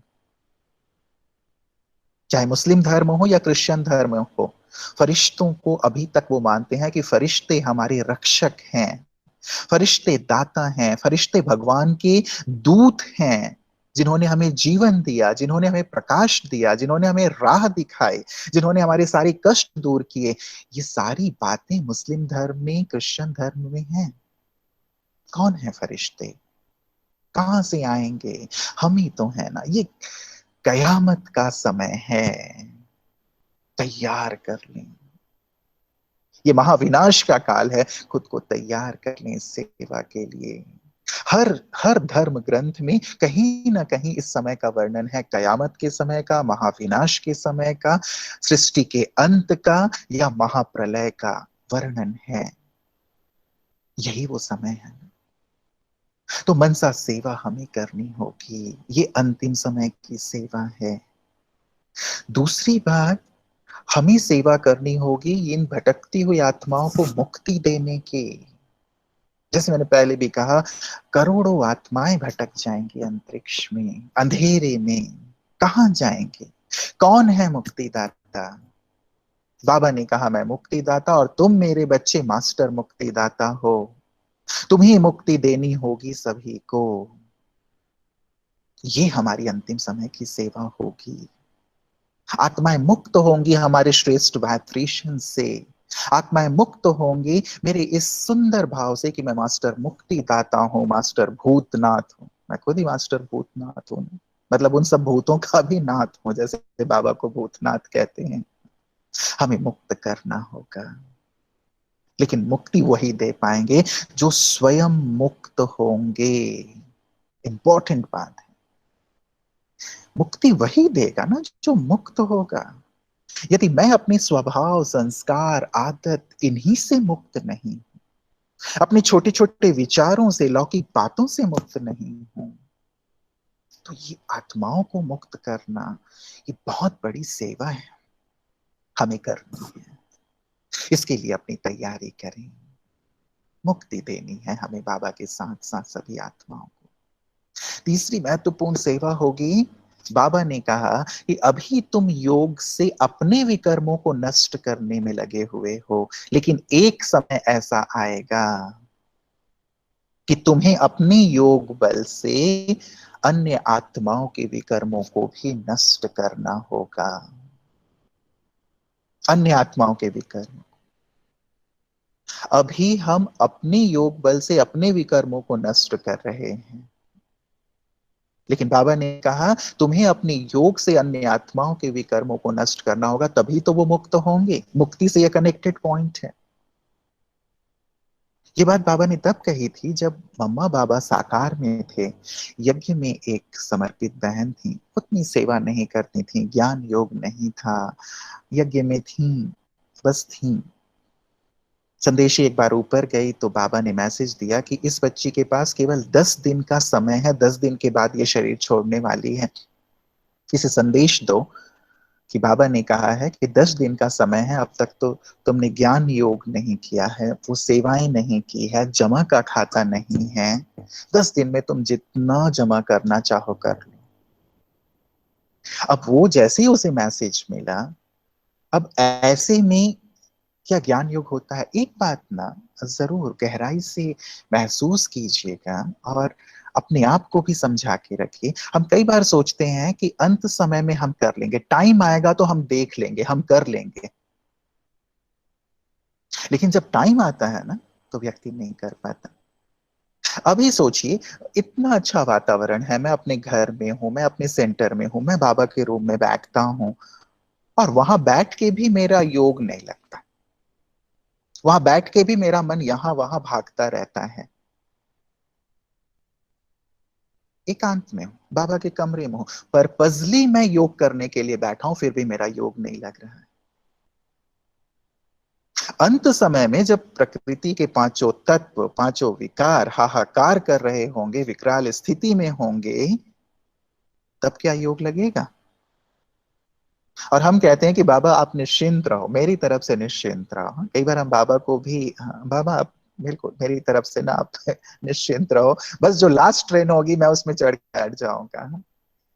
चाहे मुस्लिम धर्म हो या क्रिश्चियन धर्म हो। फरिश्तों को अभी तक वो मानते हैं कि फरिश्ते हमारे रक्षक हैं, फरिश्ते दाता हैं, फरिश्ते भगवान के दूत हैं, जिन्होंने हमें जीवन दिया, जिन्होंने हमें प्रकाश दिया, जिन्होंने हमें राह दिखाई, जिन्होंने हमारे सारे कष्ट दूर किए। ये सारी बातें मुस्लिम धर्म में, क्रिश्चियन धर्म में हैं। कौन है फरिश्ते? कहां से आएंगे? हम ही तो है ना। ये कयामत का समय है, तैयार कर लें। ये महाविनाश का काल है, खुद को तैयार कर लें सेवा के लिए। हर हर धर्म ग्रंथ में कहीं ना कहीं इस समय का वर्णन है, कयामत के समय का, महाविनाश के समय का, सृष्टि के अंत का या महाप्रलय का वर्णन है। यही वो समय है। तो मनसा सेवा हमें करनी होगी, ये अंतिम समय की सेवा है। दूसरी बात, हमें सेवा करनी होगी इन भटकती हुई आत्माओं को मुक्ति देने की। जैसे मैंने पहले भी कहा, करोड़ों आत्माएं भटक जाएंगी अंतरिक्ष में, अंधेरे में। कहां जाएंगे? कौन है मुक्तिदाता? बाबा ने कहा, मैं मुक्तिदाता और तुम मेरे बच्चे मास्टर मुक्तिदाता हो। तुम्हें मुक्ति देनी होगी सभी को। ये हमारी अंतिम समय की सेवा होगी। आत्माएं मुक्त होंगी हमारे श्रेष्ठ वाइब्रेशन से। आत्माएं मुक्त होंगी मेरे इस सुंदर भाव से कि मैं मास्टर मुक्तिदाता हूं, मास्टर भूतनाथ हूं। मैं खुद ही मास्टर भूतनाथ हूं, मतलब उन सब भूतों का भी नाथ हूं, जैसे बाबा को भूतनाथ कहते हैं। हमें मुक्त करना होगा, लेकिन मुक्ति वही दे पाएंगे जो स्वयं मुक्त होंगे। इंपॉर्टेंट बात है, मुक्ति वही देगा ना जो मुक्त होगा। यदि मैं अपने स्वभाव, संस्कार, आदत इन्हीं से मुक्त नहीं, अपने छोटे छोटे विचारों से, लौकिक बातों से मुक्त नहीं हूं, तो ये आत्माओं को मुक्त करना, ये बहुत बड़ी सेवा है, हमें करनी है। इसके लिए अपनी तैयारी करें। मुक्ति देनी है हमें बाबा के साथ साथ सभी आत्माओं को। तीसरी महत्वपूर्ण सेवा होगी, बाबा ने कहा कि अभी तुम योग से अपने विकर्मों को नष्ट करने में लगे हुए हो, लेकिन एक समय ऐसा आएगा कि तुम्हें अपने योग बल से अन्य आत्माओं के विकर्मों को भी नष्ट करना होगा। अन्य आत्माओं के विकर्म, अभी हम अपने योग बल से अपने विकर्मों को नष्ट कर रहे हैं, लेकिन बाबा ने कहा तुम्हें अपने योग से अन्य आत्माओं के विकर्मों को नष्ट करना होगा, तभी तो वो मुक्त होंगे। मुक्ति से यह कनेक्टेड पॉइंट है। ये बात बाबा ने तब कही थी जब मम्मा बाबा साकार में थे। यज्ञ में एक समर्पित बहन थी, उतनी सेवा नहीं करती थी, ज्ञान योग नहीं था, यज्ञ में थी, बस थी। संदेशी एक बार ऊपर गई तो बाबा ने मैसेज दिया कि इस बच्ची के पास केवल 10 दिन का समय है, 10 दिन के बाद ये शरीर छोड़ने वाली है। इसे संदेश दो कि बाबा ने कहा है कि 10 दिन का समय है, अब तक तो तुमने ज्ञान योग नहीं किया है, वो सेवाएं नहीं की है, जमा का खाता नहीं है। 10 दिन में तुम जितना जमा करना चाहो कर लो। अब वो जैसे ही उसे मैसेज मिला, अब ऐसे में क्या ज्ञान योग होता है? एक बात ना जरूर गहराई से महसूस कीजिएगा और अपने आप को भी समझा के रखिए। हम कई बार सोचते हैं कि अंत समय में हम कर लेंगे, टाइम आएगा तो हम देख लेंगे, हम कर लेंगे, लेकिन जब टाइम आता है ना तो व्यक्ति नहीं कर पाता। अभी सोचिए, इतना अच्छा वातावरण है, मैं अपने घर में हूं, मैं अपने सेंटर में हूं, मैं बाबा के रूम में बैठता हूं, और वहां बैठ के भी मेरा योग नहीं लगता, वहां बैठ के भी मेरा मन यहां वहां भागता रहता है। एकांत में हूं, बाबा के कमरे में हूं, पर पजली मैं योग करने के लिए बैठा हूं, फिर भी मेरा योग नहीं लग रहा है। अंत समय में जब प्रकृति के पांचों तत्व, पांचों विकार हाहाकार कर रहे होंगे, विकराल स्थिति में होंगे, तब क्या योग लगेगा? और हम कहते हैं कि बाबा आप निश्चिंत रहो, मेरी तरफ से निश्चिंत रहो। कई बार हम बाबा को भी, हाँ, बाबा आप बिल्कुल मेरी तरफ से ना आप निश्चिंत रहो, बस जो लास्ट ट्रेन होगी मैं उसमें चढ़ के बैठ जाऊंगा।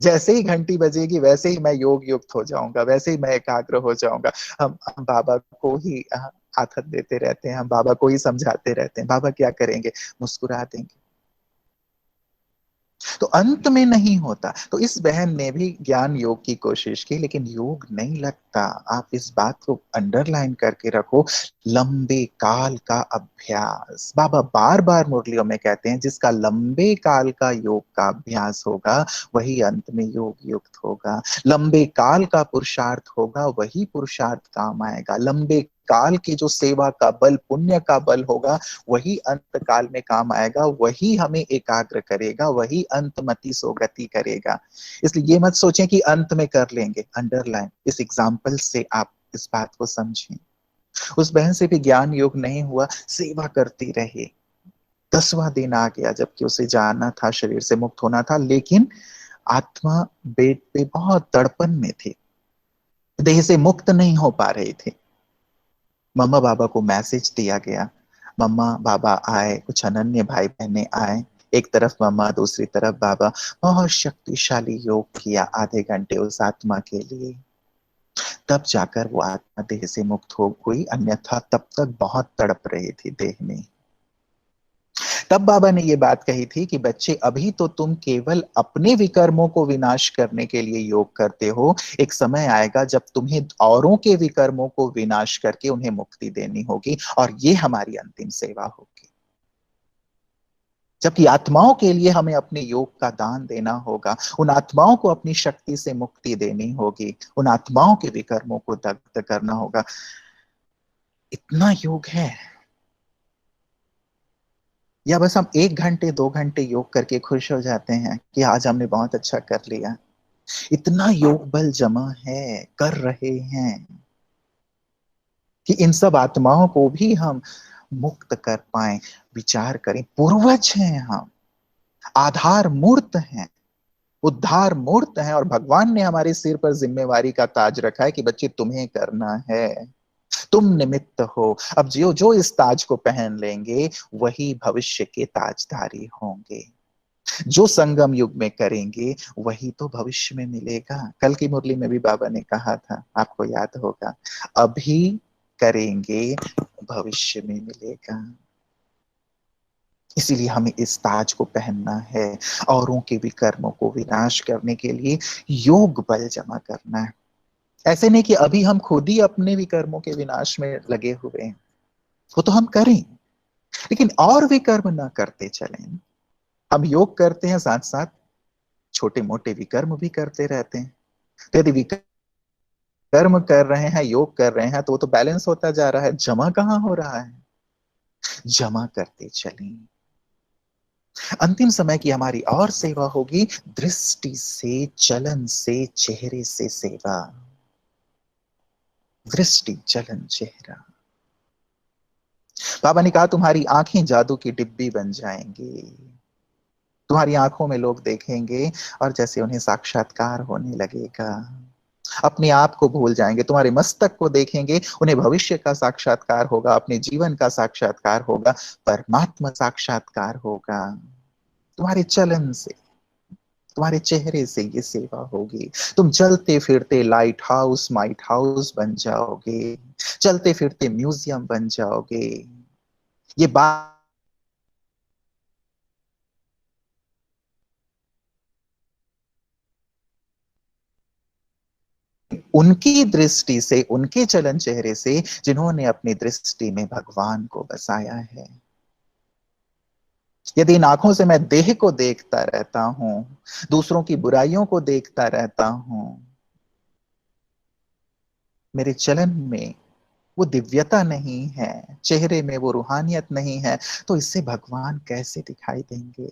जैसे ही घंटी बजेगी वैसे ही मैं योग युक्त हो जाऊंगा, वैसे ही मैं एकाग्र हो जाऊंगा। हम बाबा को ही आथत देते रहते हैं, हम बाबा को ही समझाते रहते हैं। बाबा क्या करेंगे? मुस्कुरा देंगे। तो अंत में नहीं होता। तो इस बहन ने भी ज्ञान योग की कोशिश की, लेकिन योग नहीं लगता। आप इस बात को अंडरलाइन करके रखो, लंबे काल का अभ्यास। बाबा बार बार मुरलियों में कहते हैं, जिसका लंबे काल का योग का अभ्यास होगा वही अंत में योग युक्त होगा। लंबे काल का पुरुषार्थ होगा वही पुरुषार्थ काम आएगा। लंबे काल की जो सेवा का बल, पुण्य का बल होगा, वही अंत काल में काम आएगा, वही हमें एकाग्र करेगा, वही अंतमति सोगति करेगा। इसलिए ये मत सोचें कि अंत में कर लेंगे। अंडरलाइन इस एग्जाम्पल से आप इस बात को समझें। उस बहन से भी ज्ञान योग नहीं हुआ, सेवा करती रही। 10वां दिन आ गया जबकि उसे जाना था, शरीर से मुक्त होना था, लेकिन आत्मा बेड पे बहुत तड़पन में थी, देह से मुक्त नहीं हो पा रही थी। मम्मा बाबा को मैसेज दिया गया, मम्मा बाबा आए, कुछ अनन्य भाई बहने आए, एक तरफ मम्मा दूसरी तरफ बाबा। बहुत शक्तिशाली योग किया आधे घंटे उस आत्मा के लिए, तब जाकर वो आत्मा देह से मुक्त हो गई, अन्यथा तब तक बहुत तड़प रही थी देह में। तब बाबा ने ये बात कही थी कि बच्चे अभी तो तुम केवल अपने विकर्मों को विनाश करने के लिए योग करते हो, एक समय आएगा जब तुम्हें औरों के विकर्मों को विनाश करके उन्हें मुक्ति देनी होगी, और ये हमारी अंतिम सेवा होगी। जबकि आत्माओं के लिए हमें अपने योग का दान देना होगा, उन आत्माओं को अपनी शक्ति से मुक्ति देनी होगी, उन आत्माओं के विकर्मों को दग्ध करना होगा। इतना योग है, या बस हम 1 घंटे 2 घंटे योग करके खुश हो जाते हैं कि आज हमने बहुत अच्छा कर लिया? इतना योग बल जमा है, कर रहे हैं कि इन सब आत्माओं को भी हम मुक्त कर पाए। विचार करें, पूर्वज हैं हम, आधार मूर्त हैं, उद्धार मूर्त हैं, और भगवान ने हमारे सिर पर जिम्मेवारी का ताज रखा है कि बच्चे तुम्हें करना है, तुम निमित्त हो। अब जो जो इस ताज को पहन लेंगे वही भविष्य के ताजधारी होंगे। जो संगम युग में करेंगे वही तो भविष्य में मिलेगा। कल की मुरली में भी बाबा ने कहा था, आपको याद होगा, अभी करेंगे भविष्य में मिलेगा। इसीलिए हमें इस ताज को पहनना है, औरों के विकर्मों को विनाश करने के लिए योग बल जमा करना है। ऐसे नहीं कि अभी हम खुद ही अपने विकर्मों के विनाश में लगे हुए हैं, वो तो हम करें, लेकिन और विकर्म ना करते चलें। हम योग करते हैं, साथ साथ छोटे मोटे विकर्म भी करते रहते हैं। तो यदि विकर्म कर रहे हैं, योग कर रहे हैं, तो वो तो बैलेंस होता जा रहा है, जमा कहां हो रहा है? जमा करते चलें। अंतिम समय की हमारी और सेवा होगी, दृष्टि से, चलन से, चेहरे से सेवा। दृष्टि, चलन, चेहरा। बाबा ने कहा तुम्हारी आंखें जादू की डिब्बी बन जाएंगी, तुम्हारी आंखों में लोग देखेंगे और जैसे उन्हें साक्षात्कार होने लगेगा, अपने आप को भूल जाएंगे। तुम्हारे मस्तक को देखेंगे, उन्हें भविष्य का साक्षात्कार होगा, अपने जीवन का साक्षात्कार होगा, परमात्मा साक्षात्कार होगा। तुम्हारे चलन से, तुम्हारे चेहरे से ये सेवा होगी। तुम चलते फिरते लाइट हाउस, माइट हाउस बन जाओगे, चलते फिरते म्यूजियम बन जाओगे। ये बात उनकी दृष्टि से, उनके चलन चेहरे से, जिन्होंने अपनी दृष्टि में भगवान को बसाया है। यदि इन आंखों से मैं देह को देखता रहता हूं, दूसरों की बुराइयों को देखता रहता हूं, मेरे चलन में वो दिव्यता नहीं है, चेहरे में वो रूहानियत नहीं है, तो इससे भगवान कैसे दिखाई देंगे?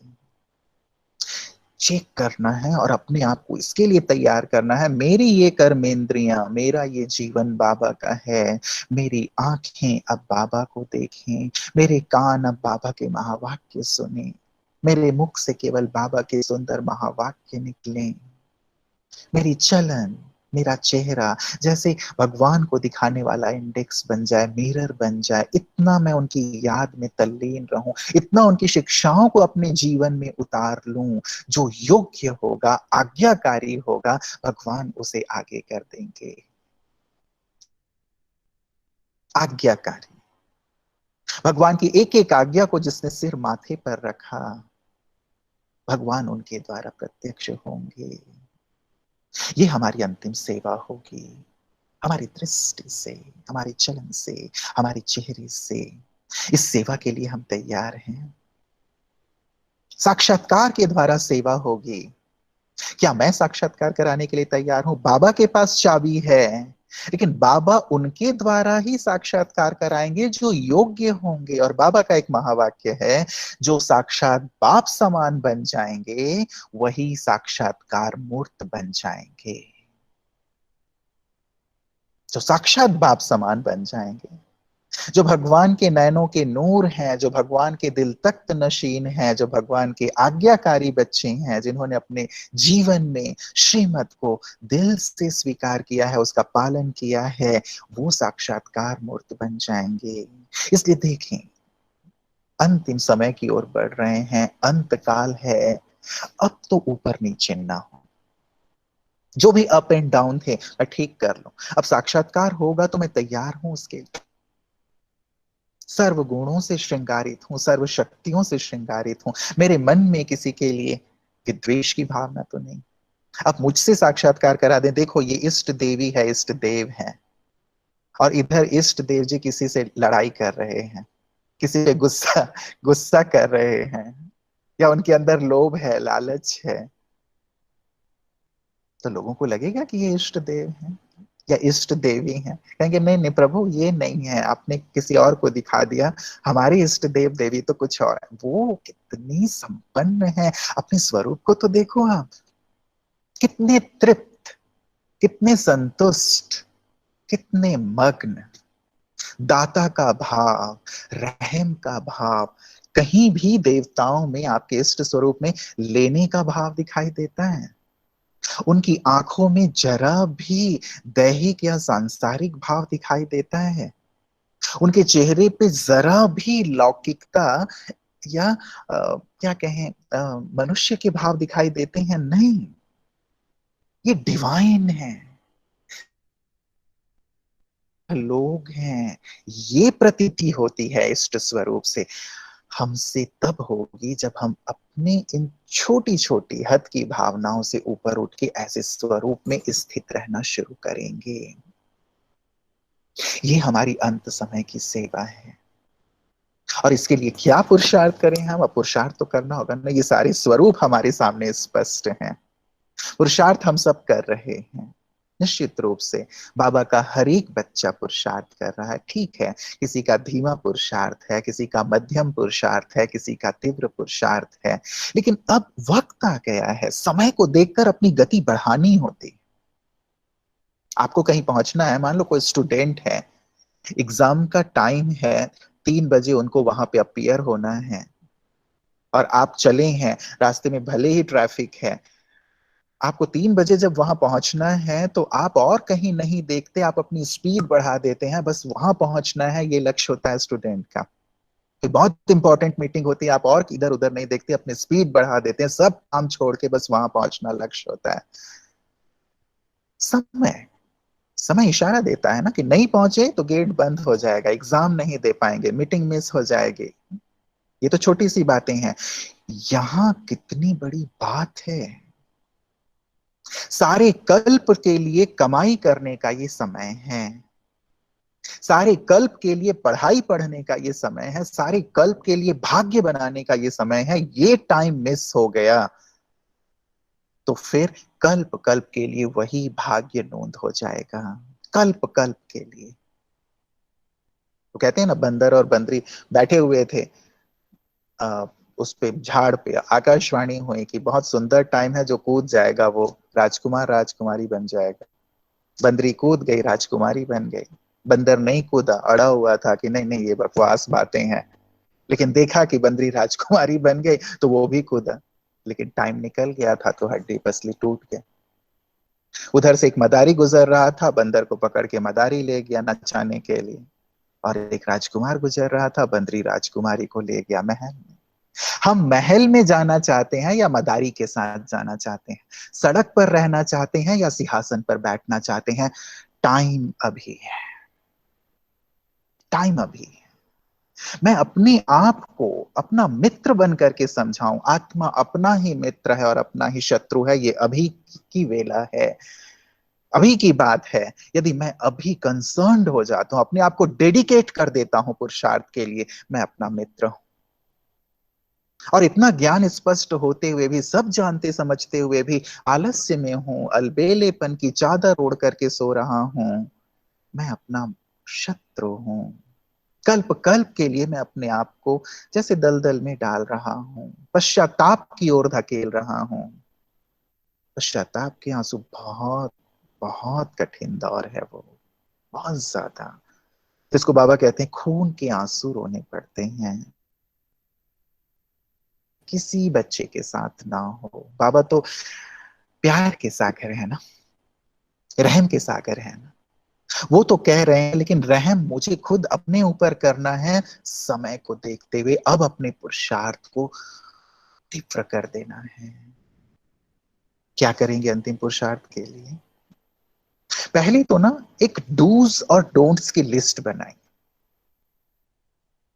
चेक करना है और अपने आप को इसके लिए तैयार करना है। मेरी ये कर्मेंद्रियां, मेरा ये जीवन बाबा का है। मेरी आंखें अब बाबा को देखें, मेरे कान अब बाबा के महावाक्य सुने, मेरे मुख से केवल बाबा के सुंदर महावाक्य निकलें। मेरी चलन, मेरा चेहरा जैसे भगवान को दिखाने वाला इंडेक्स बन जाए, मिरर बन जाए। इतना मैं उनकी याद में तल्लीन रहूं, इतना उनकी शिक्षाओं को अपने जीवन में उतार लूं। जो योग्य होगा, आज्ञाकारी होगा, भगवान उसे आगे कर देंगे। आज्ञाकारी भगवान की एक एक आज्ञा को जिसने सिर माथे पर रखा, भगवान उनके द्वारा प्रत्यक्ष होंगे। ये हमारी अंतिम सेवा होगी। हमारी दृष्टि से, हमारे चलन से, हमारे चेहरे से इस सेवा के लिए हम तैयार हैं। साक्षात्कार के द्वारा सेवा होगी। क्या मैं साक्षात्कार कराने के लिए तैयार हूं? बाबा के पास चाबी है, लेकिन बाबा उनके द्वारा ही साक्षात्कार कराएंगे जो योग्य होंगे। और बाबा का एक महावाक्य है, जो साक्षात बाप समान बन जाएंगे वही साक्षात्कार मूर्त बन जाएंगे। जो साक्षात बाप समान बन जाएंगे, जो भगवान के नैनों के नूर हैं, जो भगवान के दिल तख्त नशीन हैं, जो भगवान के आज्ञाकारी बच्चे हैं, जिन्होंने अपने जीवन में श्रीमत को दिल से स्वीकार किया है, उसका पालन किया है, वो साक्षात्कार मूर्त बन जाएंगे। इसलिए देखें, अंतिम समय की ओर बढ़ रहे हैं, अंत काल है। अब तो ऊपर नीचे ना हो, जो भी अप एंड डाउन थे मैं ठीक कर लूं। अब साक्षात्कार होगा तो मैं तैयार हूं उसके लिए। सर्व गुणों से श्रृंगारित हूं, सर्व शक्तियों से श्रृंगारित हूं। मेरे मन में किसी के लिए विद्वेष की भावना तो नहीं। अब मुझसे साक्षात्कार करा दें, देखो ये इष्ट देवी है, इष्ट देव है, और इधर इष्ट देव जी किसी से लड़ाई कर रहे हैं, किसी पे गुस्सा गुस्सा कर रहे हैं, या उनके अंदर लोभ है, लालच है, तो लोगों को लगेगा कि ये इष्ट देव है या इष्ट देवी हैं। कहेंगे नहीं नहीं प्रभु, ये नहीं है, आपने किसी और को दिखा दिया, हमारी इष्ट देव देवी तो कुछ और है। वो कितनी संपन्न है, अपने स्वरूप को तो देखो आप, कितने तृप्त, कितने संतुष्ट, कितने मग्न। दाता का भाव, रहम का भाव, कहीं भी देवताओं में, आपके इष्ट स्वरूप में लेने का भाव दिखाई देता है। उनकी आंखों में जरा भी दैहिक या सांसारिक भाव दिखाई देता है। उनके चेहरे पे जरा भी लौकिकता या क्या कहें, मनुष्य के भाव दिखाई देते हैं? नहीं, ये डिवाइन है, लोग हैं। ये प्रतीति होती है इष्ट स्वरूप से। हमसे तब होगी जब हम अपने इन छोटी छोटी हद की भावनाओं से ऊपर उठ के ऐसे स्वरूप में स्थित रहना शुरू करेंगे। ये हमारी अंत समय की सेवा है। और इसके लिए क्या पुरुषार्थ करें हम? अब पुरुषार्थ तो करना होगा ना। ये सारे स्वरूप हमारे सामने स्पष्ट हैं, पुरुषार्थ हम सब कर रहे हैं। निश्चित रूप से बाबा का हर एक बच्चा पुरुषार्थ कर रहा है। ठीक है, किसी का धीमा पुरुषार्थ है, किसी का मध्यम पुरुषार्थ है, किसी का तीव्र पुरुषार्थ है, लेकिन अब वक्त आ गया है, समय को देखकर अपनी गति बढ़ानी होती। आपको कहीं पहुंचना है, मान लो कोई स्टूडेंट है, एग्जाम का टाइम है, 3 बजे उनको वहां पे अपीयर होना है, और आप चले हैं, रास्ते में भले ही ट्रैफिक है, आपको 3 बजे जब वहां पहुंचना है तो आप और कहीं नहीं देखते, आप अपनी स्पीड बढ़ा देते हैं, बस वहां पहुंचना है, ये लक्ष्य होता है स्टूडेंट का। तो बहुत इंपॉर्टेंट मीटिंग होती है, आप और इधर उधर नहीं देखते, अपनी स्पीड बढ़ा देते हैं, सब काम छोड़ के बस वहां पहुंचना लक्ष्य होता है। समय समय इशारा देता है ना कि नहीं पहुंचे तो गेट बंद हो जाएगा, एग्जाम नहीं दे पाएंगे, मीटिंग मिस हो जाएगी। ये तो छोटी सी बातें हैं, यहां कितनी बड़ी बात है। सारे कल्प के लिए कमाई करने का ये समय है, सारे कल्प के लिए पढ़ाई पढ़ने का ये समय है, सारे कल्प के लिए भाग्य बनाने का ये समय है। ये टाइम मिस हो गया तो फिर कल्प कल्प के लिए वही भाग्य नोंद हो जाएगा, कल्प कल्प के लिए। तो कहते हैं ना, बंदर और बंदरी बैठे हुए थे उस पे झाड़ पे आकाशवाणी हुई कि बहुत सुंदर टाइम है, जो कूद जाएगा वो राजकुमार राजकुमारी बन जाएगा। बंदरी कूद गई, राजकुमारी बन गई। बंदर नहीं कूदा, अड़ा हुआ था कि नहीं नहीं ये बकवास बातें हैं, लेकिन देखा कि बंदरी राजकुमारी बन गई तो वो भी कूदा। लेकिन टाइम निकल गया था तो हड्डी पसली टूट गई। उधर से एक मदारी गुजर रहा था, बंदर को पकड़ के मदारी ले गया नचाने के लिए। और एक राजकुमार गुजर रहा था, बंदरी राजकुमारी को ले गया महल में। हम महल में जाना चाहते हैं या मदारी के साथ जाना चाहते हैं? सड़क पर रहना चाहते हैं या सिंहासन पर बैठना चाहते हैं? टाइम अभी है, टाइम अभी है। मैं अपने आप को अपना मित्र बन करके समझाऊं। आत्मा अपना ही मित्र है और अपना ही शत्रु है। ये अभी की वेला है, अभी की बात है। यदि मैं अभी कंसर्न्ड हो जाता हूं, अपने आप को डेडिकेट कर देता हूं पुरुषार्थ के लिए, मैं अपना मित्र हूं। और इतना ज्ञान स्पष्ट होते हुए भी, सब जानते समझते हुए भी आलस्य में हूं, अलबेलेपन की चादर ओढ़ करके सो रहा हूं, मैं अपना शत्रु हूं। कल्प कल्प के लिए मैं अपने आप को जैसे दलदल में डाल रहा हूं, पश्चाताप की ओर धकेल रहा हूं। पश्चाताप के आंसू बहुत बहुत कठिन दौर है वो, बहुत ज्यादा। जिसको बाबा कहते हैं खून के आंसू रोने पड़ते हैं। किसी बच्चे के साथ ना हो। बाबा तो प्यार के सागर है ना, रहम के सागर है ना। वो तो कह रहे हैं, लेकिन रहम मुझे खुद अपने ऊपर करना है, समय को देखते हुए। अब अपने पुरुषार्थ को तीव्र कर देना है। क्या करेंगे अंतिम पुरुषार्थ के लिए? पहले तो ना एक डूज और डोंट्स की लिस्ट बनाई,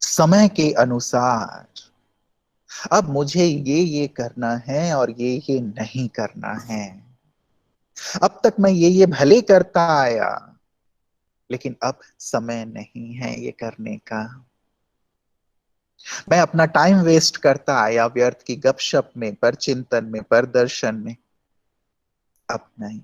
समय के अनुसार। अब मुझे ये करना है और ये नहीं करना है। अब तक मैं ये भले करता आया, लेकिन अब समय नहीं है ये करने का। मैं अपना टाइम वेस्ट करता आया व्यर्थ की गपशप में, पर चिंतन में, पर दर्शन में। अब नहीं।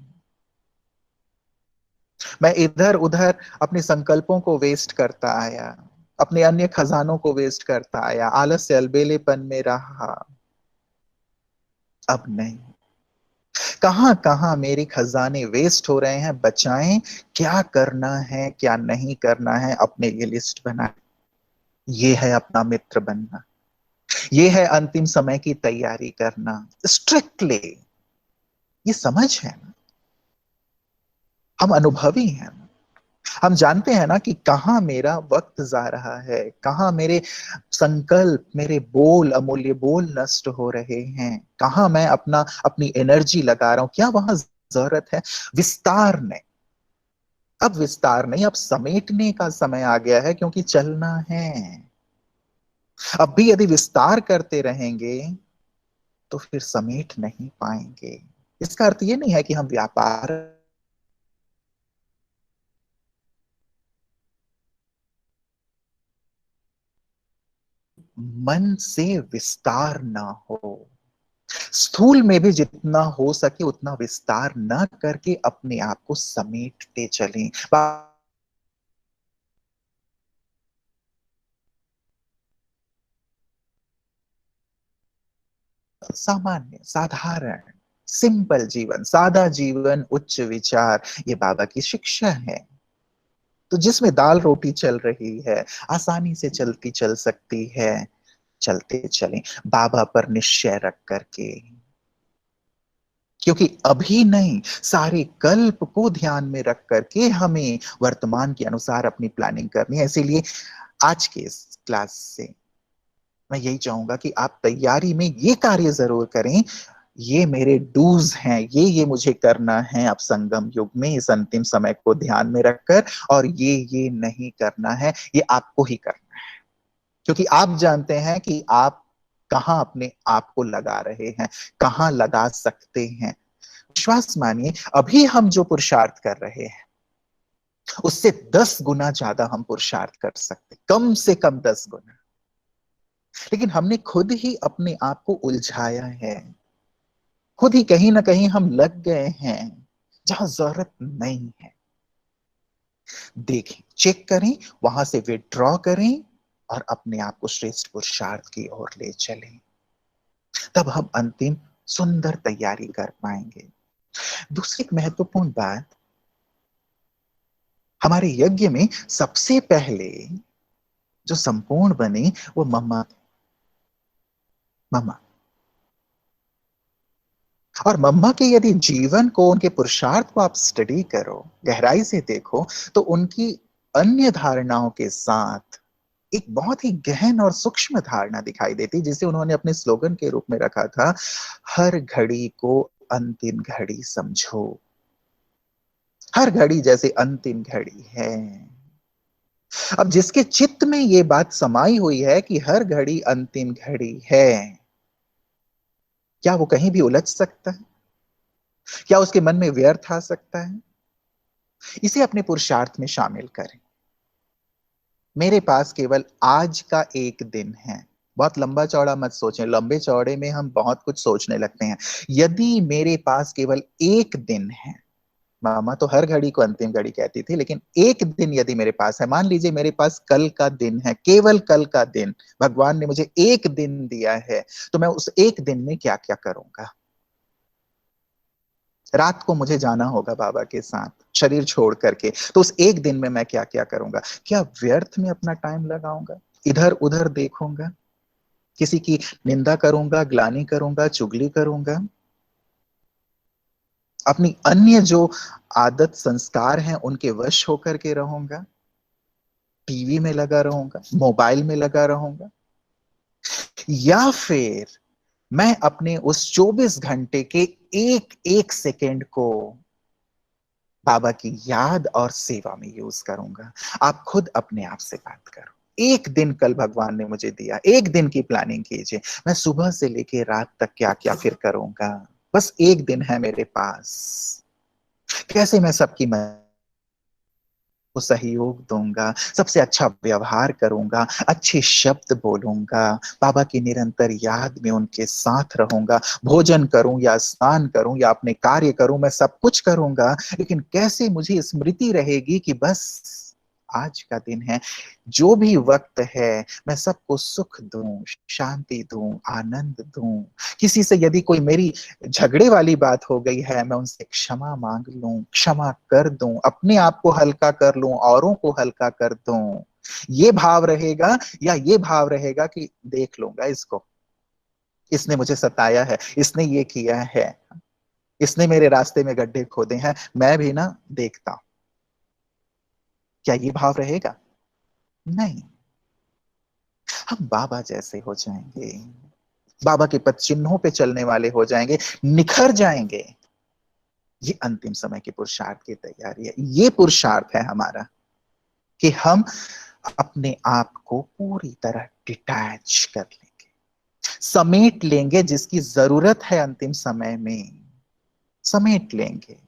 मैं इधर उधर अपने संकल्पों को वेस्ट करता आया, अपने अन्य खजानों को वेस्ट करता आया, आलस्य अलबेलेपन में रहा। अब नहीं। कहां कहां मेरे खजाने वेस्ट हो रहे हैं, बचाएं। क्या करना है क्या नहीं करना है, अपने लिए लिस्ट बनाए। ये है अपना मित्र बनना, ये है अंतिम समय की तैयारी करना स्ट्रिक्टली। ये समझ है ना, हम अनुभवी हैं। हम जानते हैं ना कि कहां मेरा वक्त जा रहा है, कहां मेरे संकल्प, मेरे बोल, अमूल्य बोल नष्ट हो रहे हैं, कहां मैं अपनी एनर्जी लगा रहा हूं, क्या वहां जरूरत है विस्तार ने। अब विस्तार नहीं, अब समेटने का समय आ गया है, क्योंकि चलना है। अब भी यदि विस्तार करते रहेंगे तो फिर समेट नहीं पाएंगे। इसका अर्थ ये नहीं है कि हम व्यापार मन से विस्तार ना हो। स्थूल में भी जितना हो सके उतना विस्तार ना करके अपने आप को समेटते चलें। सामान्य साधारण सिंपल जीवन, सादा जीवन, उच्च विचार, ये बाबा की शिक्षा है। तो जिसमें दाल रोटी चल रही है, आसानी से चलती चल सकती है, चलते चलें बाबा पर निश्चय रख करके। क्योंकि अभी नहीं, सारे कल्प को ध्यान में रख करके हमें वर्तमान के अनुसार अपनी प्लानिंग करनी है। इसीलिए आज के इस क्लास से मैं यही चाहूंगा कि आप तैयारी में ये कार्य जरूर करें। ये मेरे डूज हैं, ये मुझे करना है अब संगम युग में, इस अंतिम समय को ध्यान में रखकर। और ये नहीं करना है, ये आपको ही करना है। क्योंकि आप जानते हैं कि आप कहां अपने आप को लगा रहे हैं, कहां लगा सकते हैं। विश्वास मानिए, अभी हम जो पुरुषार्थ कर रहे हैं उससे 10 गुना ज्यादा हम पुरुषार्थ कर सकते, कम से कम 10 गुना। लेकिन हमने खुद ही अपने आप को उलझाया है, खुद ही कहीं ना कहीं हम लग गए हैं जहां जरूरत नहीं है। देखें, चेक करें, वहां से विड्रॉ करें और अपने आप को श्रेष्ठ पुरुषार्थ की ओर ले चलें। तब हम अंतिम सुंदर तैयारी कर पाएंगे। दूसरी एक महत्वपूर्ण बात, हमारे यज्ञ में सबसे पहले जो संपूर्ण बने वो मम्मा मम्मा। और मम्मा के यदि जीवन को, उनके पुरुषार्थ को आप स्टडी करो, गहराई से देखो, तो उनकी अन्य धारणाओं के साथ एक बहुत ही गहन और सूक्ष्म धारणा दिखाई देती, जिसे उन्होंने अपने स्लोगन के रूप में रखा था, हर घड़ी को अंतिम घड़ी समझो। हर घड़ी जैसे अंतिम घड़ी है। अब जिसके चित्त में ये बात समाई हुई है कि हर घड़ी अंतिम घड़ी है, क्या वो कहीं भी उलझ सकता है? क्या उसके मन में व्यर्थ आ सकता है? इसे अपने पुरुषार्थ में शामिल करें। मेरे पास केवल आज का एक दिन है। बहुत लंबा चौड़ा मत सोचें, लंबे चौड़े में हम बहुत कुछ सोचने लगते हैं। यदि मेरे पास केवल एक दिन है, मामा तो हर घड़ी को अंतिम घड़ी कहती थी, लेकिन एक दिन यदि मेरे पास है, मान लीजिए मेरे पास कल का दिन है, केवल कल का दिन, भगवान ने मुझे एक दिन दिया है, तो मैं उस एक दिन में क्या क्या करूंगा? रात को मुझे जाना होगा बाबा के साथ शरीर छोड़ करके, तो उस एक दिन में मैं क्या क्या करूंगा? क्या व्यर्थ में अपना टाइम लगाऊंगा, इधर उधर देखूंगा, किसी की निंदा करूंगा, ग्लानि करूंगा, चुगली करूंगा, अपनी अन्य जो आदत संस्कार हैं उनके वश होकर के रहूंगा, टीवी में लगा रहूंगा, मोबाइल में लगा रहूंगा, या फिर मैं अपने उस 24 घंटे के एक एक सेकेंड को बाबा की याद और सेवा में यूज करूंगा? आप खुद अपने आप से बात करो। एक दिन कल भगवान ने मुझे दिया, एक दिन की प्लानिंग कीजिए, मैं सुबह से लेके रात तक क्या क्या फिर करूंगा? बस एक दिन है मेरे पास, कैसे मैं सबकी को सहयोग दूंगा, सबसे अच्छा व्यवहार करूंगा, अच्छे शब्द बोलूंगा, बाबा की निरंतर याद में उनके साथ रहूंगा, भोजन करूं या स्नान करूं या अपने कार्य करूं, मैं सब कुछ करूंगा, लेकिन कैसे मुझे स्मृति रहेगी कि बस आज का दिन है, जो भी वक्त है मैं सबको सुख दूं, शांति दूं, आनंद दूं। किसी से यदि कोई मेरी झगड़े वाली बात हो गई है, मैं उनसे क्षमा मांग लूं, क्षमा कर दूं, अपने आप को हल्का कर लूं, औरों को हल्का कर दूं। ये भाव रहेगा, या ये भाव रहेगा कि देख लूंगा इसको, इसने मुझे सताया है, इसने ये किया है, इसने मेरे रास्ते में गड्ढे खोदे हैं, मैं भी ना देखता हूं। क्या ये भाव रहेगा? नहीं। हम बाबा जैसे हो जाएंगे, बाबा के पद चिन्हों पे चलने वाले हो जाएंगे, निखर जाएंगे। ये अंतिम समय के पुरुषार्थ की तैयारी है। ये पुरुषार्थ है हमारा कि हम अपने आप को पूरी तरह डिटैच कर लेंगे, समेट लेंगे, जिसकी जरूरत है अंतिम समय में समेट लेंगे।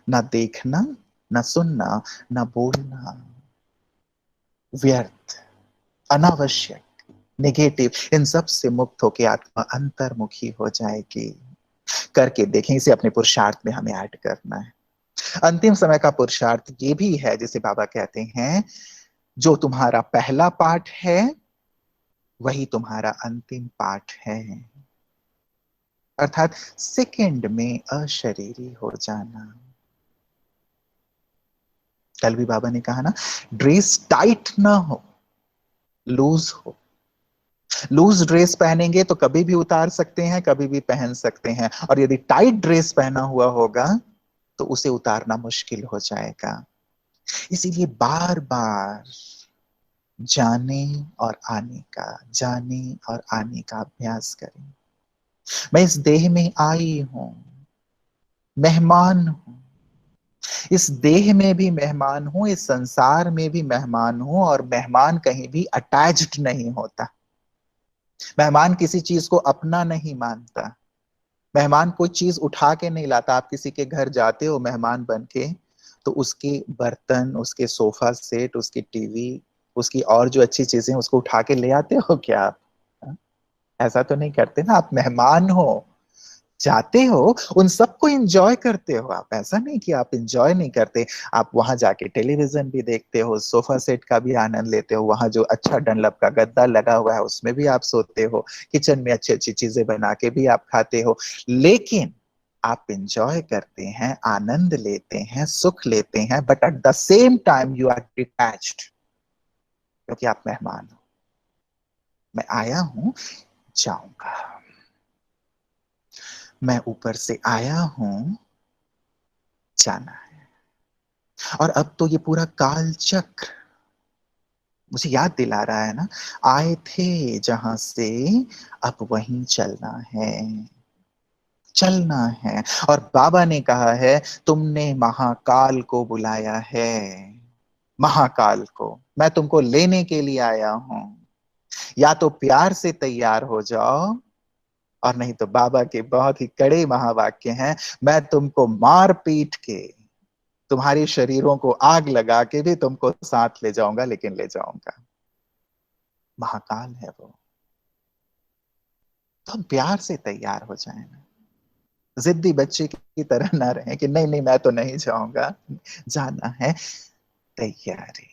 ना देखना, ना सुनना, ना बोलना, व्यर्थ, अनावश्यक, नेगेटिव, इन सब से मुक्त होकर आत्मा अंतर्मुखी हो जाएगी। करके देखें, इसे अपने पुरुषार्थ में हमें ऐड करना है। अंतिम समय का पुरुषार्थ ये भी है, जिसे बाबा कहते हैं, जो तुम्हारा पहला पाठ है वही तुम्हारा अंतिम पाठ है, अर्थात सेकंड में अशरीरी हो जाना। कल भी बाबा ने कहा ना, ड्रेस टाइट ना हो, लूज हो। लूज ड्रेस पहनेंगे तो कभी भी उतार सकते हैं, कभी भी पहन सकते हैं, और यदि टाइट ड्रेस पहना हुआ होगा तो उसे उतारना मुश्किल हो जाएगा। इसीलिए बार बार जाने और आने का, जाने और आने का अभ्यास करें। मैं इस देह में आई हूं, मेहमान हूं, इस देह में भी मेहमान हूं, इस संसार में भी मेहमान हूं, और मेहमान कहीं भी अटैच्ड नहीं होता। मेहमान किसी चीज को अपना नहीं मानता। मेहमान कोई चीज उठा के नहीं लाता। आप किसी के घर जाते हो मेहमान बन के, तो उसके बर्तन, उसके सोफा सेट, उसकी टीवी, उसकी और जो अच्छी चीजें उसको उठा के ले आते हो क्या आप? हाँ? ऐसा तो नहीं करते ना, आप मेहमान हो। जाते हो, उन सबको एंजॉय करते हो आप, ऐसा नहीं कि आप एंजॉय नहीं करते। आप वहां जाके टेलीविजन भी देखते हो, सोफा सेट का भी आनंद लेते हो, वहां जो अच्छा डनलप का गद्दा लगा हुआ है उसमें भी आप सोते हो, किचन में अच्छी अच्छी चीजें बना के भी आप खाते हो। लेकिन आप एंजॉय करते हैं, आनंद लेते हैं, सुख लेते हैं, but at the same time you are detached, क्योंकि आप मेहमान हो। मैं आया हूं, जाऊंगा। मैं ऊपर से आया हूं, जाना है। और अब तो ये पूरा काल चक्र मुझे याद दिला रहा है ना, आए थे जहां से, अब वहीं चलना है, चलना है। और बाबा ने कहा है, तुमने महाकाल को बुलाया है, महाकाल को मैं तुमको लेने के लिए आया हूं। या तो प्यार से तैयार हो जाओ, और नहीं तो बाबा के बहुत ही कड़े महावाक्य हैं, मैं तुमको मार पीट के, तुम्हारे शरीरों को आग लगा के भी तुमको साथ ले जाऊंगा, लेकिन ले जाऊंगा। महाकाल है वो। तो हम प्यार से तैयार हो जाए ना, जिद्दी बच्चे की तरह ना रहे कि नहीं नहीं मैं तो नहीं जाऊंगा। जाना है, तैयारी,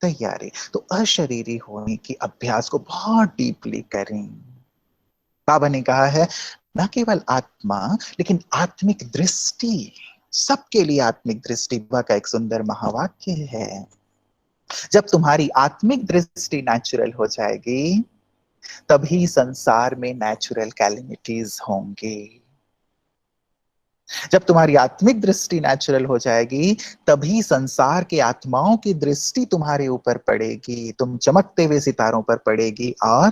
तैयारी। तो अशरीरी होने की अभ्यास को बहुत डीपली करें। बाबा ने कहा है, न केवल आत्मा लेकिन आत्मिक दृष्टि, सबके लिए आत्मिक दृष्टि का एक सुंदर महावाक्य है। जब तुम्हारी आत्मिक दृष्टि नेचुरल हो जाएगी, तभी संसार में नेचुरल कैलेमिटीज होंगे। जब तुम्हारी आत्मिक दृष्टि नेचुरल हो जाएगी, तभी संसार के आत्माओं की दृष्टि तुम्हारे ऊपर पड़ेगी, तुम चमकते हुए सितारों पर पड़ेगी और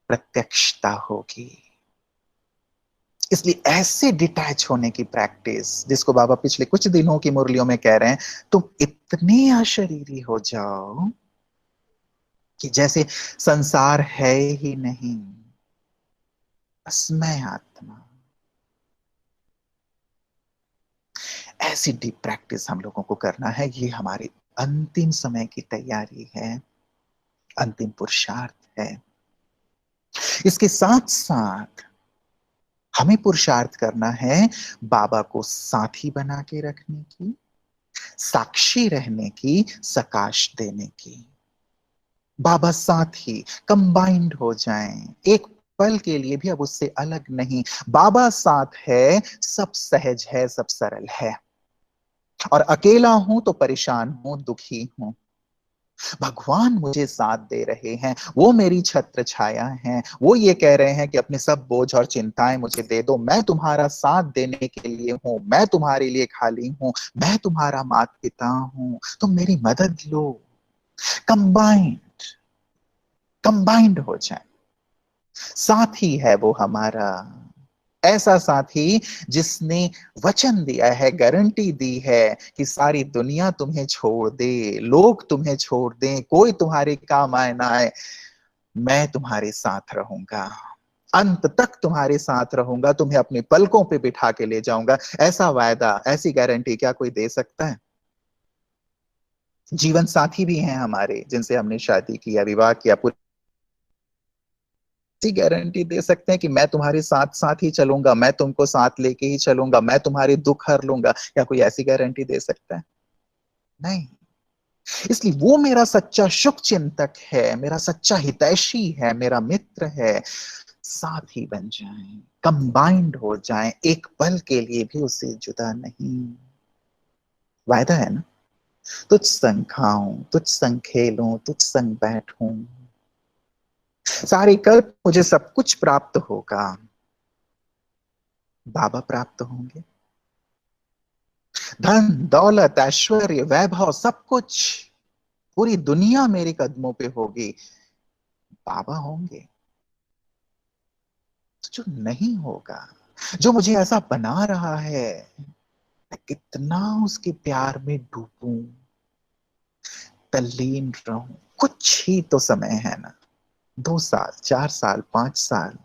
प्रत्यक्षता होगी। इसलिए ऐसे डिटैच होने की प्रैक्टिस, जिसको बाबा पिछले कुछ दिनों की मुरलियों में कह रहे हैं, तुम इतने अशरीरी हो जाओ कि जैसे संसार है ही नहीं, बस मैं आत्मा। ऐसी डीप प्रैक्टिस हम लोगों को करना है। ये हमारी अंतिम समय की तैयारी है, अंतिम पुरुषार्थ है। इसके साथ साथ हमें पुरुषार्थ करना है बाबा को साथी बना के रखने की, साक्षी रहने की, सकाश देने की। बाबा साथी कंबाइंड हो जाएं, एक पल के लिए भी अब उससे अलग नहीं। बाबा साथ है, सब सहज है, सब सरल है। और अकेला हूं तो परेशान हूं, दुखी हूं, भगवान मुझे साथ दे रहे हैं, वो मेरी छत्र छाया हैं, वो ये कह रहे हैं कि अपने सब बोझ और चिंताएं मुझे दे दो, मैं तुम्हारा साथ देने के लिए हूं, मैं तुम्हारे लिए खाली हूं, मैं तुम्हारा माता पिता हूं, तुम मेरी मदद लो। कंबाइंड, कंबाइंड हो जाए। साथी है वो हमारा, ऐसा साथी जिसने वचन दिया है, गारंटी दी है कि सारी दुनिया तुम्हें छोड़ दे, लोग तुम्हें छोड़ दें, कोई तुम्हारे काम आए ना आए, मैं तुम्हारे साथ रहूंगा, अंत तक तुम्हारे साथ रहूंगा, तुम्हें अपने पलकों पे बिठा के ले जाऊंगा। ऐसा वायदा, ऐसी गारंटी क्या कोई दे सकता है? जीवन साथी भी हैं हमारे, जिनसे हमने शादी किया, विवाह किया, पूरी गारंटी दे सकते हैं कि मैं तुम्हारे साथ साथ ही चलूंगा, मैं तुमको साथ लेके ही चलूंगा, मैं तुम्हारे दुख हर लूंगा। क्या कोई ऐसी गारंटी दे सकता है? नहीं। इसलिए वो मेरा सच्चा शुभ चिंतक है, मेरा सच्चा हितैषी है, मेरा मित्र है। साथ ही बन जाएं, कंबाइंड हो जाएं, एक पल के लिए भी उससे जुदा नहीं। वायदा है ना, तुझ संग खाऊं, तुझ संग खेलूं, तुझ संग बैठूं, सारे कल्प मुझे सब कुछ प्राप्त होगा। बाबा प्राप्त होंगे, धन दौलत ऐश्वर्य वैभव सब कुछ, पूरी दुनिया मेरे कदमों पे होगी। बाबा होंगे। जो नहीं होगा, जो मुझे ऐसा बना रहा है, मैं कितना उसके प्यार में डूबूं, तल्लीन रहूं। कुछ ही तो समय है ना, 2 साल, 4 साल, 5 साल।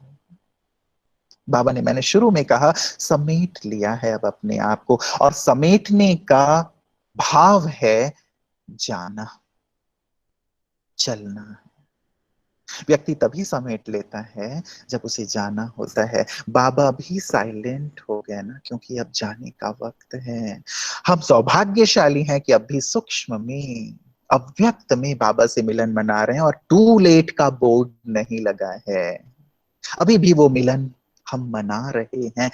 बाबा ने, मैंने शुरू में कहा, समेट लिया है अब अपने आप को, और समेटने का भाव है जाना, चलना। व्यक्ति तभी समेट लेता है जब उसे जाना होता है। बाबा भी साइलेंट हो गए ना, क्योंकि अब जाने का वक्त है। हम सौभाग्यशाली हैं कि अब भी सूक्ष्म में, अव्यक्त में बाबा से मिलन मना रहे हैं, और टू लेट का बोर्ड नहीं लगा है। अभी भी वो मिलन हम मना रहे हैं,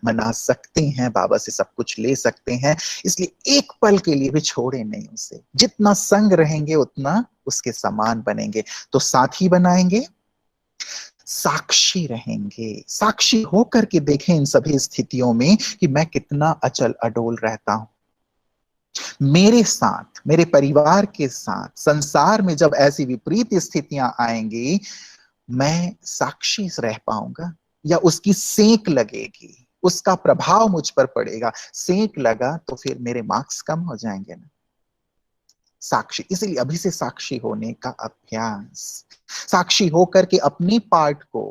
मना सकते हैं, बाबा से सब कुछ ले सकते हैं। इसलिए एक पल के लिए भी छोड़े नहीं उसे। जितना संग रहेंगे उतना उसके समान बनेंगे। तो साथी बनाएंगे, साक्षी रहेंगे, साक्षी होकर के देखें इन सभी स्थितियों में कि मैं कितना अचल अडोल रहता हूं। मेरे साथ, मेरे परिवार के साथ, संसार में जब ऐसी विपरीत स्थितियां आएंगी, मैं साक्षी रह पाऊंगा या उसकी सेक लगेगी, उसका प्रभाव मुझ पर पड़ेगा। सेक लगा तो फिर मेरे मार्क्स कम हो जाएंगे ना। साक्षी, इसलिए अभी से साक्षी होने का अभ्यास, साक्षी होकर के अपने पार्ट को,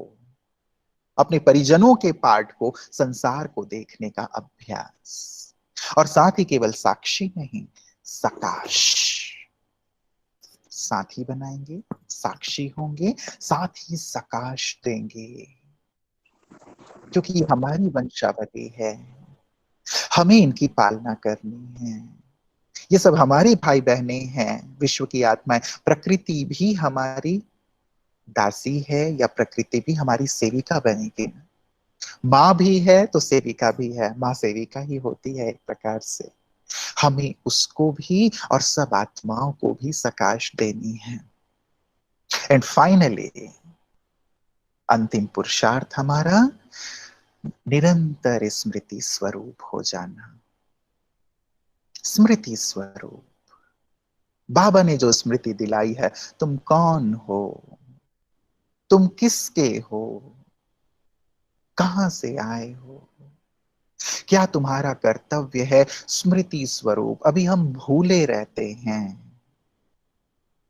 अपने परिजनों के पार्ट को, संसार को देखने का अभ्यास। और साथ ही केवल साक्षी नहीं, सकाश, साथी बनाएंगे, साक्षी होंगे, साथ ही सकाश देंगे, क्योंकि ये हमारी वंशावली है। हमें इनकी पालना करनी है। ये सब हमारे भाई बहने हैं, विश्व की आत्माएं। प्रकृति भी हमारी दासी है, या प्रकृति भी हमारी सेविका बनेगी। माँ भी है तो सेविका भी है, माँ सेविका ही होती है एक प्रकार से। हमें उसको भी और सब आत्माओं को भी सकाश देनी है। एंड फाइनली, अंतिम पुरुषार्थ हमारा निरंतर स्मृति स्वरूप हो जाना। स्मृति स्वरूप, बाबा ने जो स्मृति दिलाई है, तुम कौन हो, तुम किसके हो, कहां से आए हो, क्या तुम्हारा कर्तव्य है, स्मृति स्वरूप। अभी हम भूले रहते हैं।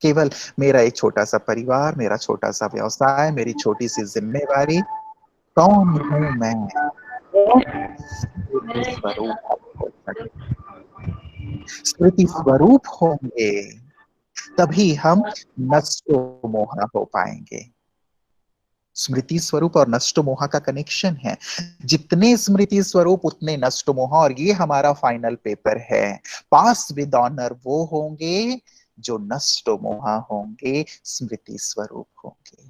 केवल मेरा एक छोटा सा परिवार, मेरा छोटा सा व्यवसाय, मेरी छोटी सी जिम्मेवारी, कौन हूं मैं, स्मृति स्वरूप हो सकते। स्मृति स्वरूप होंगे तभी हम नष्टो मोहा हो पाएंगे। स्मृति स्वरूप और नष्ट मोहा का कनेक्शन है। जितने स्मृति स्वरूप उतने नष्ट मोहा, और ये हमारा फाइनल पेपर है। पास विद ऑनर वो होंगे जो नष्ट मोहा होंगे, स्मृति स्वरूप होंगे।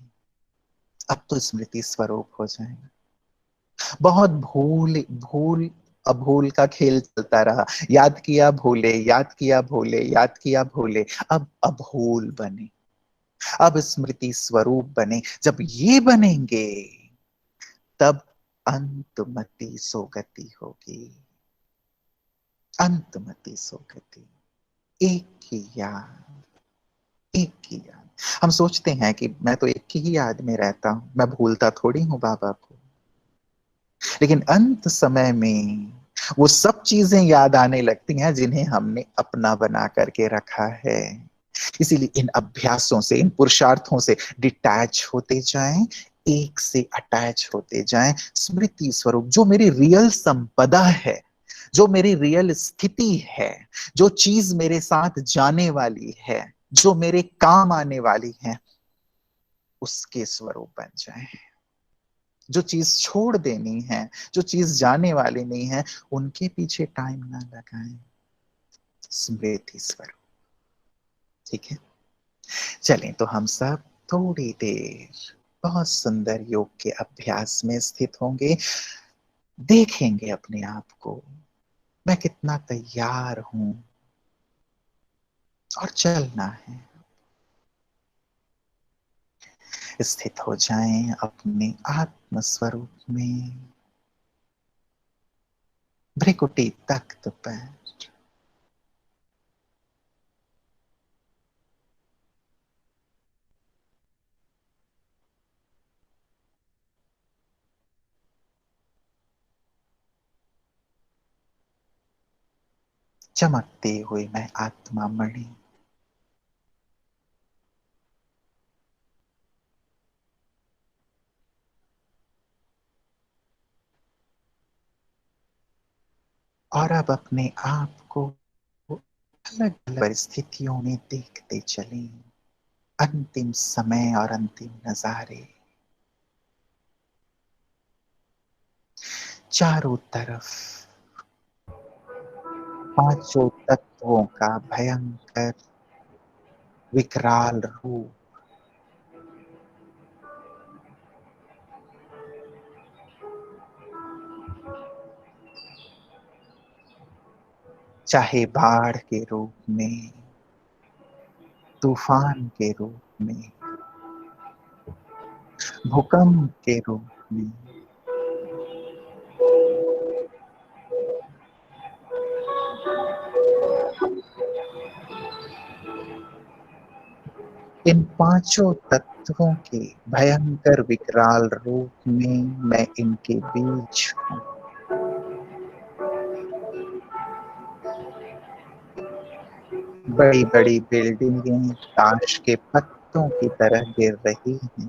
अब तो स्मृति स्वरूप हो जाएंगे। बहुत भूल भूल अभूल का खेल चलता रहा। याद किया भूले, याद किया भूले, याद किया भूले। अब अभूल बने, अब स्मृति स्वरूप बने। जब ये बनेंगे तब अंतमति सोगति होगी। अंतमति सोगति, एक ही याद, एक ही याद। हम सोचते हैं कि मैं तो एक ही याद में रहता हूं, मैं भूलता थोड़ी हूं बाबा को। लेकिन अंत समय में वो सब चीजें याद आने लगती हैं जिन्हें हमने अपना बना करके रखा है। इसीलिए इन अभ्यासों से, इन पुरुषार्थों से डिटैच होते जाएं, एक से अटैच होते जाएं। स्मृति स्वरूप, जो मेरी रियल संपदा है, जो मेरी रियल स्थिति है, जो चीज मेरे साथ जाने वाली है, जो मेरे काम आने वाली है, उसके स्वरूप बन जाए। जो चीज छोड़ देनी है, जो चीज जाने वाली नहीं है, उनके पीछे टाइम ना लगाएं। स्मृति स्वरूप, ठीक है। चलें तो हम सब थोड़ी देर बहुत सुंदर योग के अभ्यास में स्थित होंगे। देखेंगे अपने आप को, मैं कितना तैयार हूं, और चलना है। स्थित हो जाएं अपने आत्म स्वरूप में, भ्रिकुटी तख्त पर। चमकते हुए मैं आत्मा मणि, और अब अपने आप को अलग अलग परिस्थितियों में देखते चलें। अंतिम समय और अंतिम नजारे। चारों तरफ पांचों तत्वों का भयंकर विकराल रूप। चाहे बाढ़ के रूप में, तूफान के रूप में, भूकंप के रूप में, इन पांचों तत्वों के भयंकर विकराल रूप में मैं इनके बीच हूं। बड़ी बड़ी बिल्डिंगें ताश के पत्तों की तरह गिर रही हैं।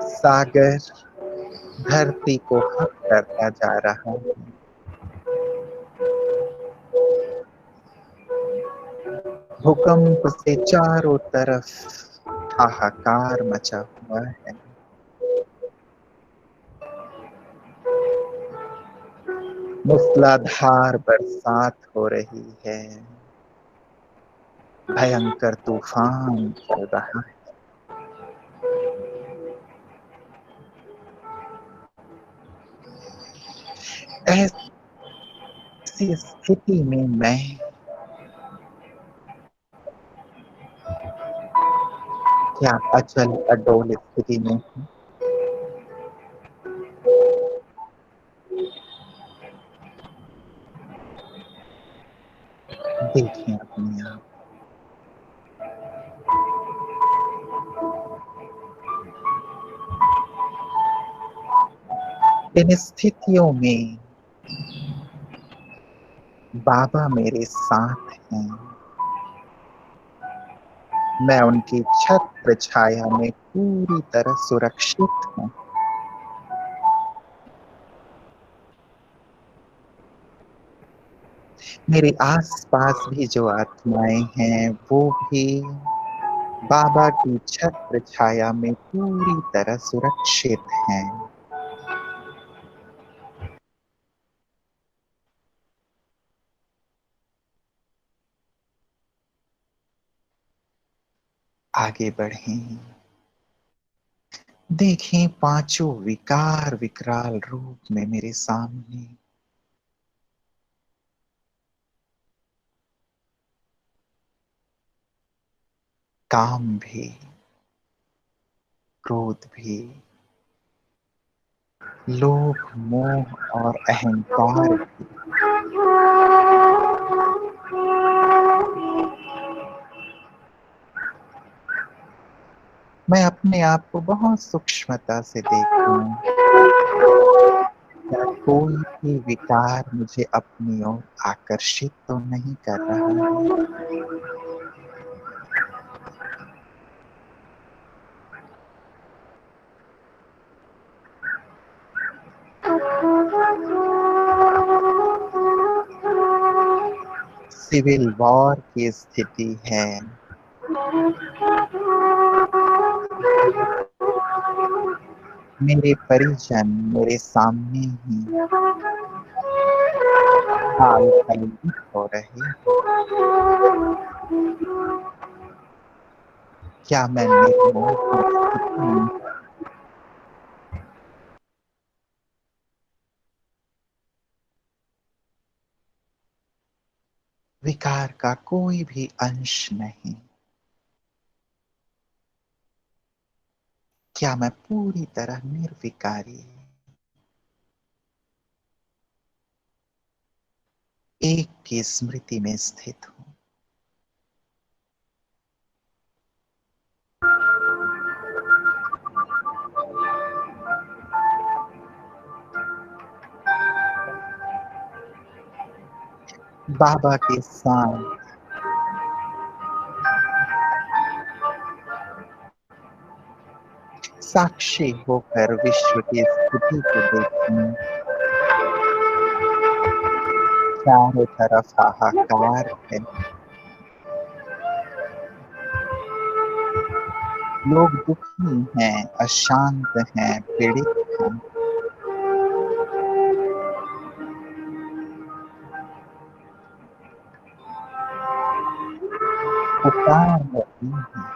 सागर धरती को हक करता जा रहा है। भूकंप से चारों तरफ हाहाकार मचा हुआ है। मूसलाधार बरसात हो रही है। भयंकर तूफान चल रहा है। ऐसी स्थिति में मैं क्या अचल अडोल स्थिति में हूं? देखें अपने आप। इन स्थितियों में बाबा मेरे साथ हैं। मैं उनकी छत्र छाया में पूरी तरह सुरक्षित हूं। मेरे आसपास भी जो आत्माएं हैं वो भी बाबा की छत्र छाया में पूरी तरह सुरक्षित हैं। आगे बढ़ें। देखें पांचों विकार विकराल रूप में मेरे सामने। काम भी, क्रोध भी, लोभ मोह और अहंकार भी। मैं अपने आप को बहुत सूक्ष्मता से देखूं। क्या कोई भी विकार मुझे अपनी ओर आकर्षित तो नहीं कर रहा है? सिविल वॉर की स्थिति है। मेरे परिजन मेरे सामने ही हाल कलवित हो रहे हैं। क्या मैं निर्मोह की स्थिति में? विकार का कोई भी अंश नहीं। क्या मैं पूरी तरह निर्विकारी एक की स्मृति में स्थित हूं? बाबा के साथ साक्षी होकर विश्व की स्थिति को देखें। चारों तरफ हाहाकार है। लोग दुखी हैं, अशांत हैं, पीड़ित हैं। पुकार रही हैं।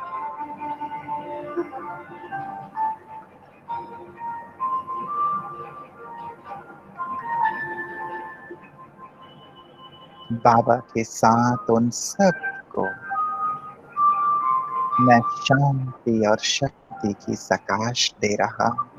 बाबा के साथ उन सबको मैं शांति और शक्ति की सकाश दे रहा हूं।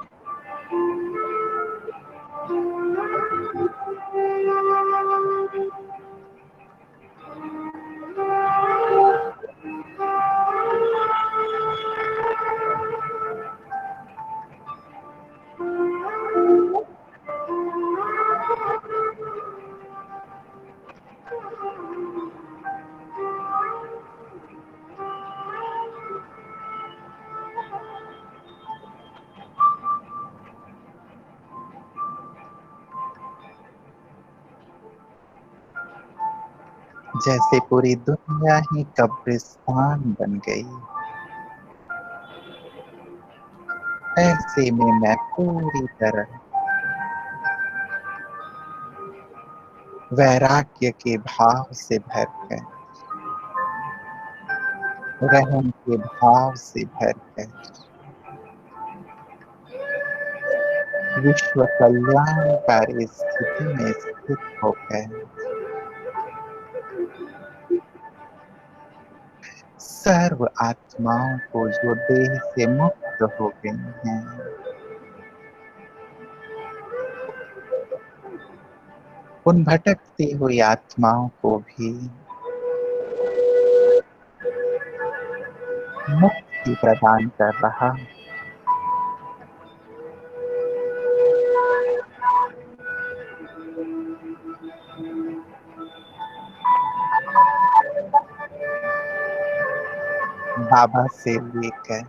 जैसे पूरी दुनिया ही कब्रिस्तान बन गई, ऐसे में मैं पूरी तरह वैराग्य के भाव से भर कर, रहम के भाव से भर कर, विश्व कल्याणकारी स्थिति में स्थित होकर सर्व आत्माओं को जो देह से मुक्त हो गई हैं, उन भटकती हुई आत्माओं को भी मुक्ति प्रदान कर रहा। बाबा से लेकर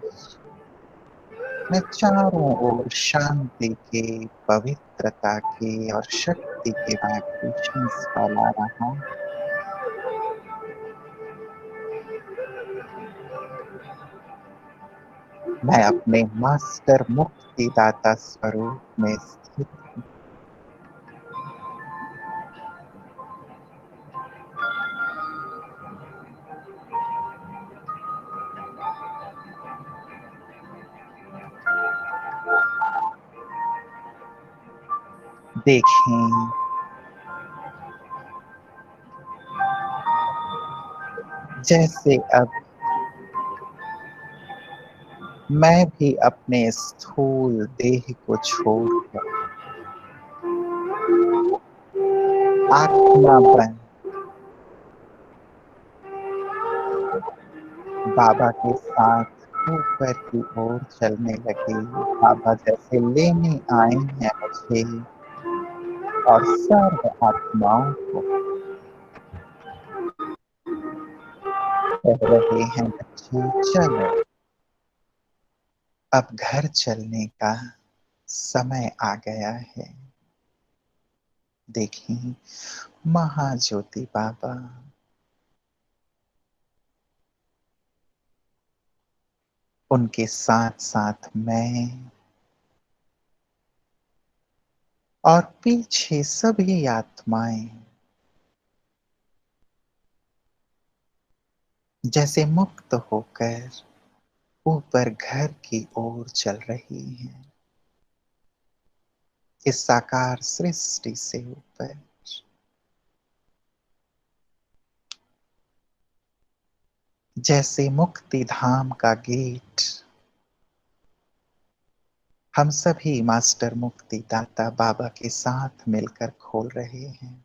मैं चारों ओर शांति के, पवित्रता के और शक्ति के वाइब्रेशंस फैला रहा हूं। मैं अपने मास्टर मुक्तिदाता स्वरूप में स्थित हूं। देखें, जैसे अब मैं भी अपने स्थूल देह को छोड़कर आत्मा बन बाबा के साथ ऊपर की ओर चलने लगी। बाबा जैसे लेने आए हैं मुझे और सर्व आत्माओं को, कह रहे हैं बच्चे चलो, अब घर चलने का समय आ गया है। देखिए, महाज्योति बाबा उनके साथ साथ मैं और पीछे सभी आत्माएं जैसे मुक्त होकर ऊपर घर की ओर चल रही हैं, इस साकार सृष्टि से ऊपर। जैसे मुक्ति धाम का गेट हम सभी मास्टर मुक्ति दाता बाबा के साथ मिलकर खोल रहे हैं,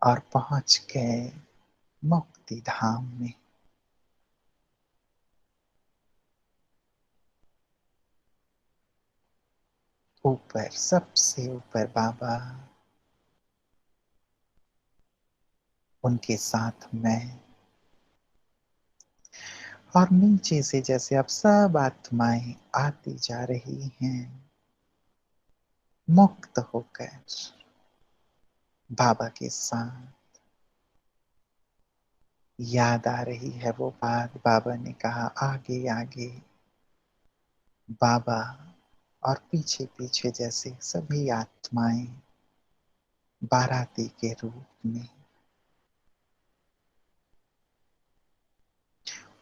और पहुंच गए मुक्ति धाम में। ऊपर, सबसे ऊपर बाबा, उनके साथ मैं और नीचे से जैसे अब सब आत्माएं आती जा रही हैं, मुक्त होकर बाबा के साथ। याद आ रही है वो बात, बाबा ने कहा आगे आगे बाबा, और पीछे पीछे जैसे सभी आत्माएं बाराती के रूप में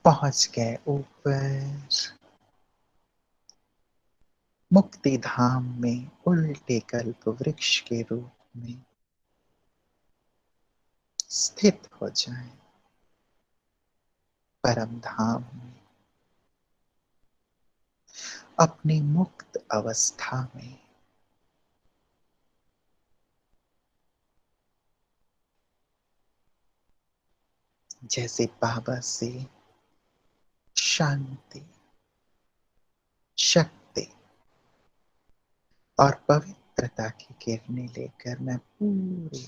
पहुंच गए ऊपर मुक्ति धाम में, उल्टे कल्प वृक्ष के रूप में स्थित हो जाए परम धाम में, अपनी मुक्त अवस्था में। जैसे बाबा से शांति, शक्ति और पवित्रता की किरणें लेकर मैं पूरे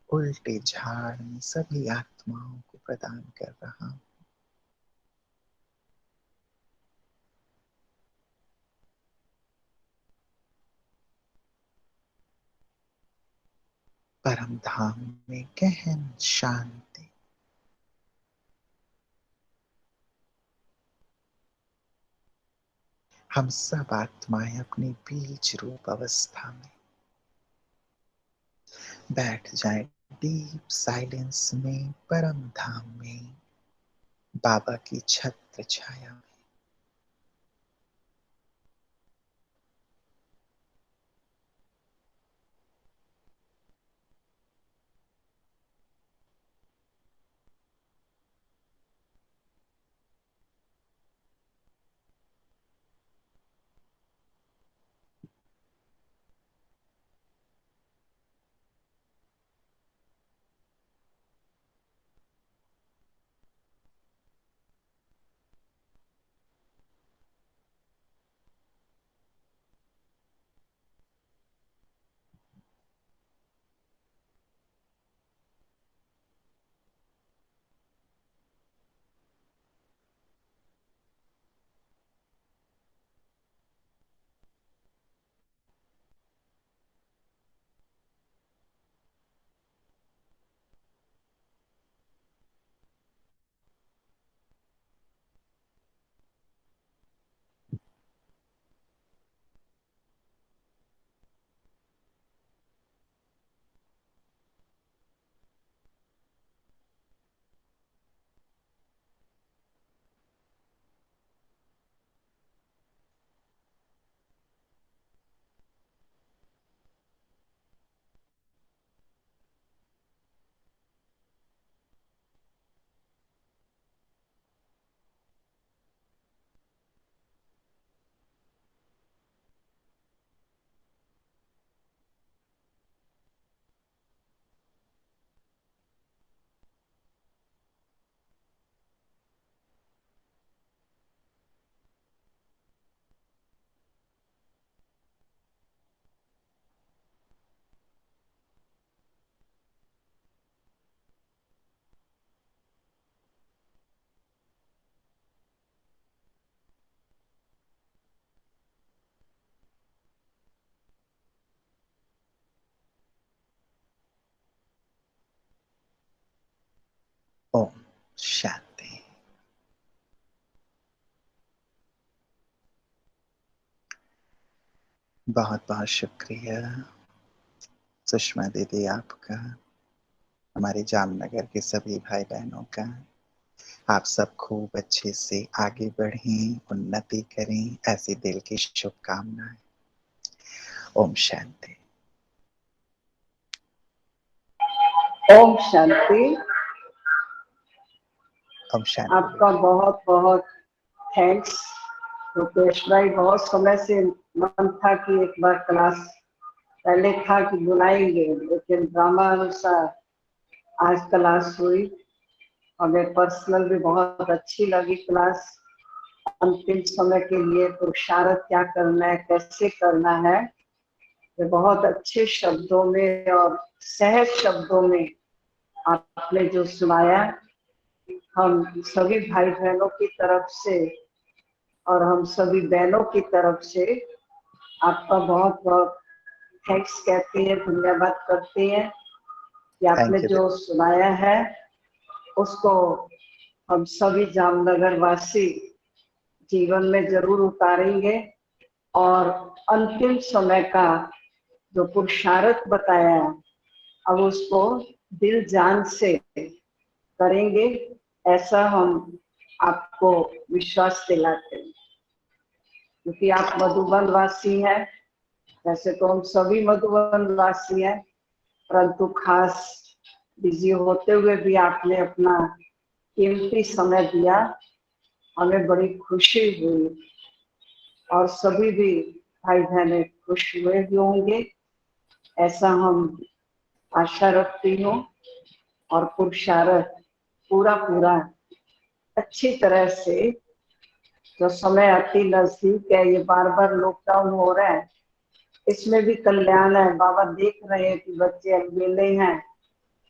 उल्टे झाड़ में सभी आत्माओं को प्रदान कर रहा हूं। परम धाम में गहन शांति। हम सब आत्माएं अपनी बीज रूप अवस्था में बैठ जाए, डीप साइलेंस में, परम धाम में, बाबा की छत्र छाया में। ओम शांति। बहुत बहुत शुक्रिया सुषमा दीदी आपका, हमारे जामनगर के सभी भाई बहनों का। आप सब खूब अच्छे से आगे बढ़ें, उन्नति करें, ऐसी दिल की शुभकामनाएं। ओम शांति। ओम शांति। ओम शांति। आपका बहुत बहुत थैंक्स रुपेश भाई। बहुत समय से मन था कि एक बार क्लास, पहले था कि बुलाएंगे, लेकिन ड्रामा अनुसार आज क्लास हुई। हमें पर्सनल भी बहुत अच्छी लगी क्लास। अंतिम समय के लिए पुरुषार्थ क्या करना है, कैसे करना है, ये बहुत अच्छे शब्दों में और सहज शब्दों में आपने जो सुनाया, हम सभी भाई बहनों की तरफ से और हम सभी बहनों की तरफ से आपका बहुत बहुत थैंक्स कहते हैं, धन्यवाद करते हैं कि आपने थैंक यू। जो सुनाया है उसको हम सभी जामनगर वासी जीवन में जरूर उतारेंगे और अंतिम समय का जो पुरुषार्थ बताया अब उसको दिल जान से करेंगे, ऐसा हम आपको विश्वास दिलाते हैं। क्योंकि आप मधुबन वासी हैं, वैसे तो हम सभी मधुबन वासी हैं, परंतु खास बिजी होते हुए भी आपने अपना कीमती समय दिया, हमें बड़ी खुशी हुई और सभी भी भाई बहने खुश हुए भी होंगे, ऐसा हम आशा रखती हूँ। और पुरुषार्थ पूरा पूरा अच्छी तरह से, जो समय अति नजदीक है, ये बार बार लॉकडाउन हो रहा है, इसमें भी कल्याण है। बाबा देख रहे हैं कि बच्चे अकेले हैं,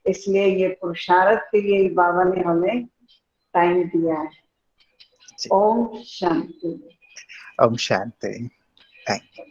इसलिए ये पुरुषार्थ के लिए बाबा ने हमें टाइम दिया है। ओम शांति। ओम शांति। Thank you.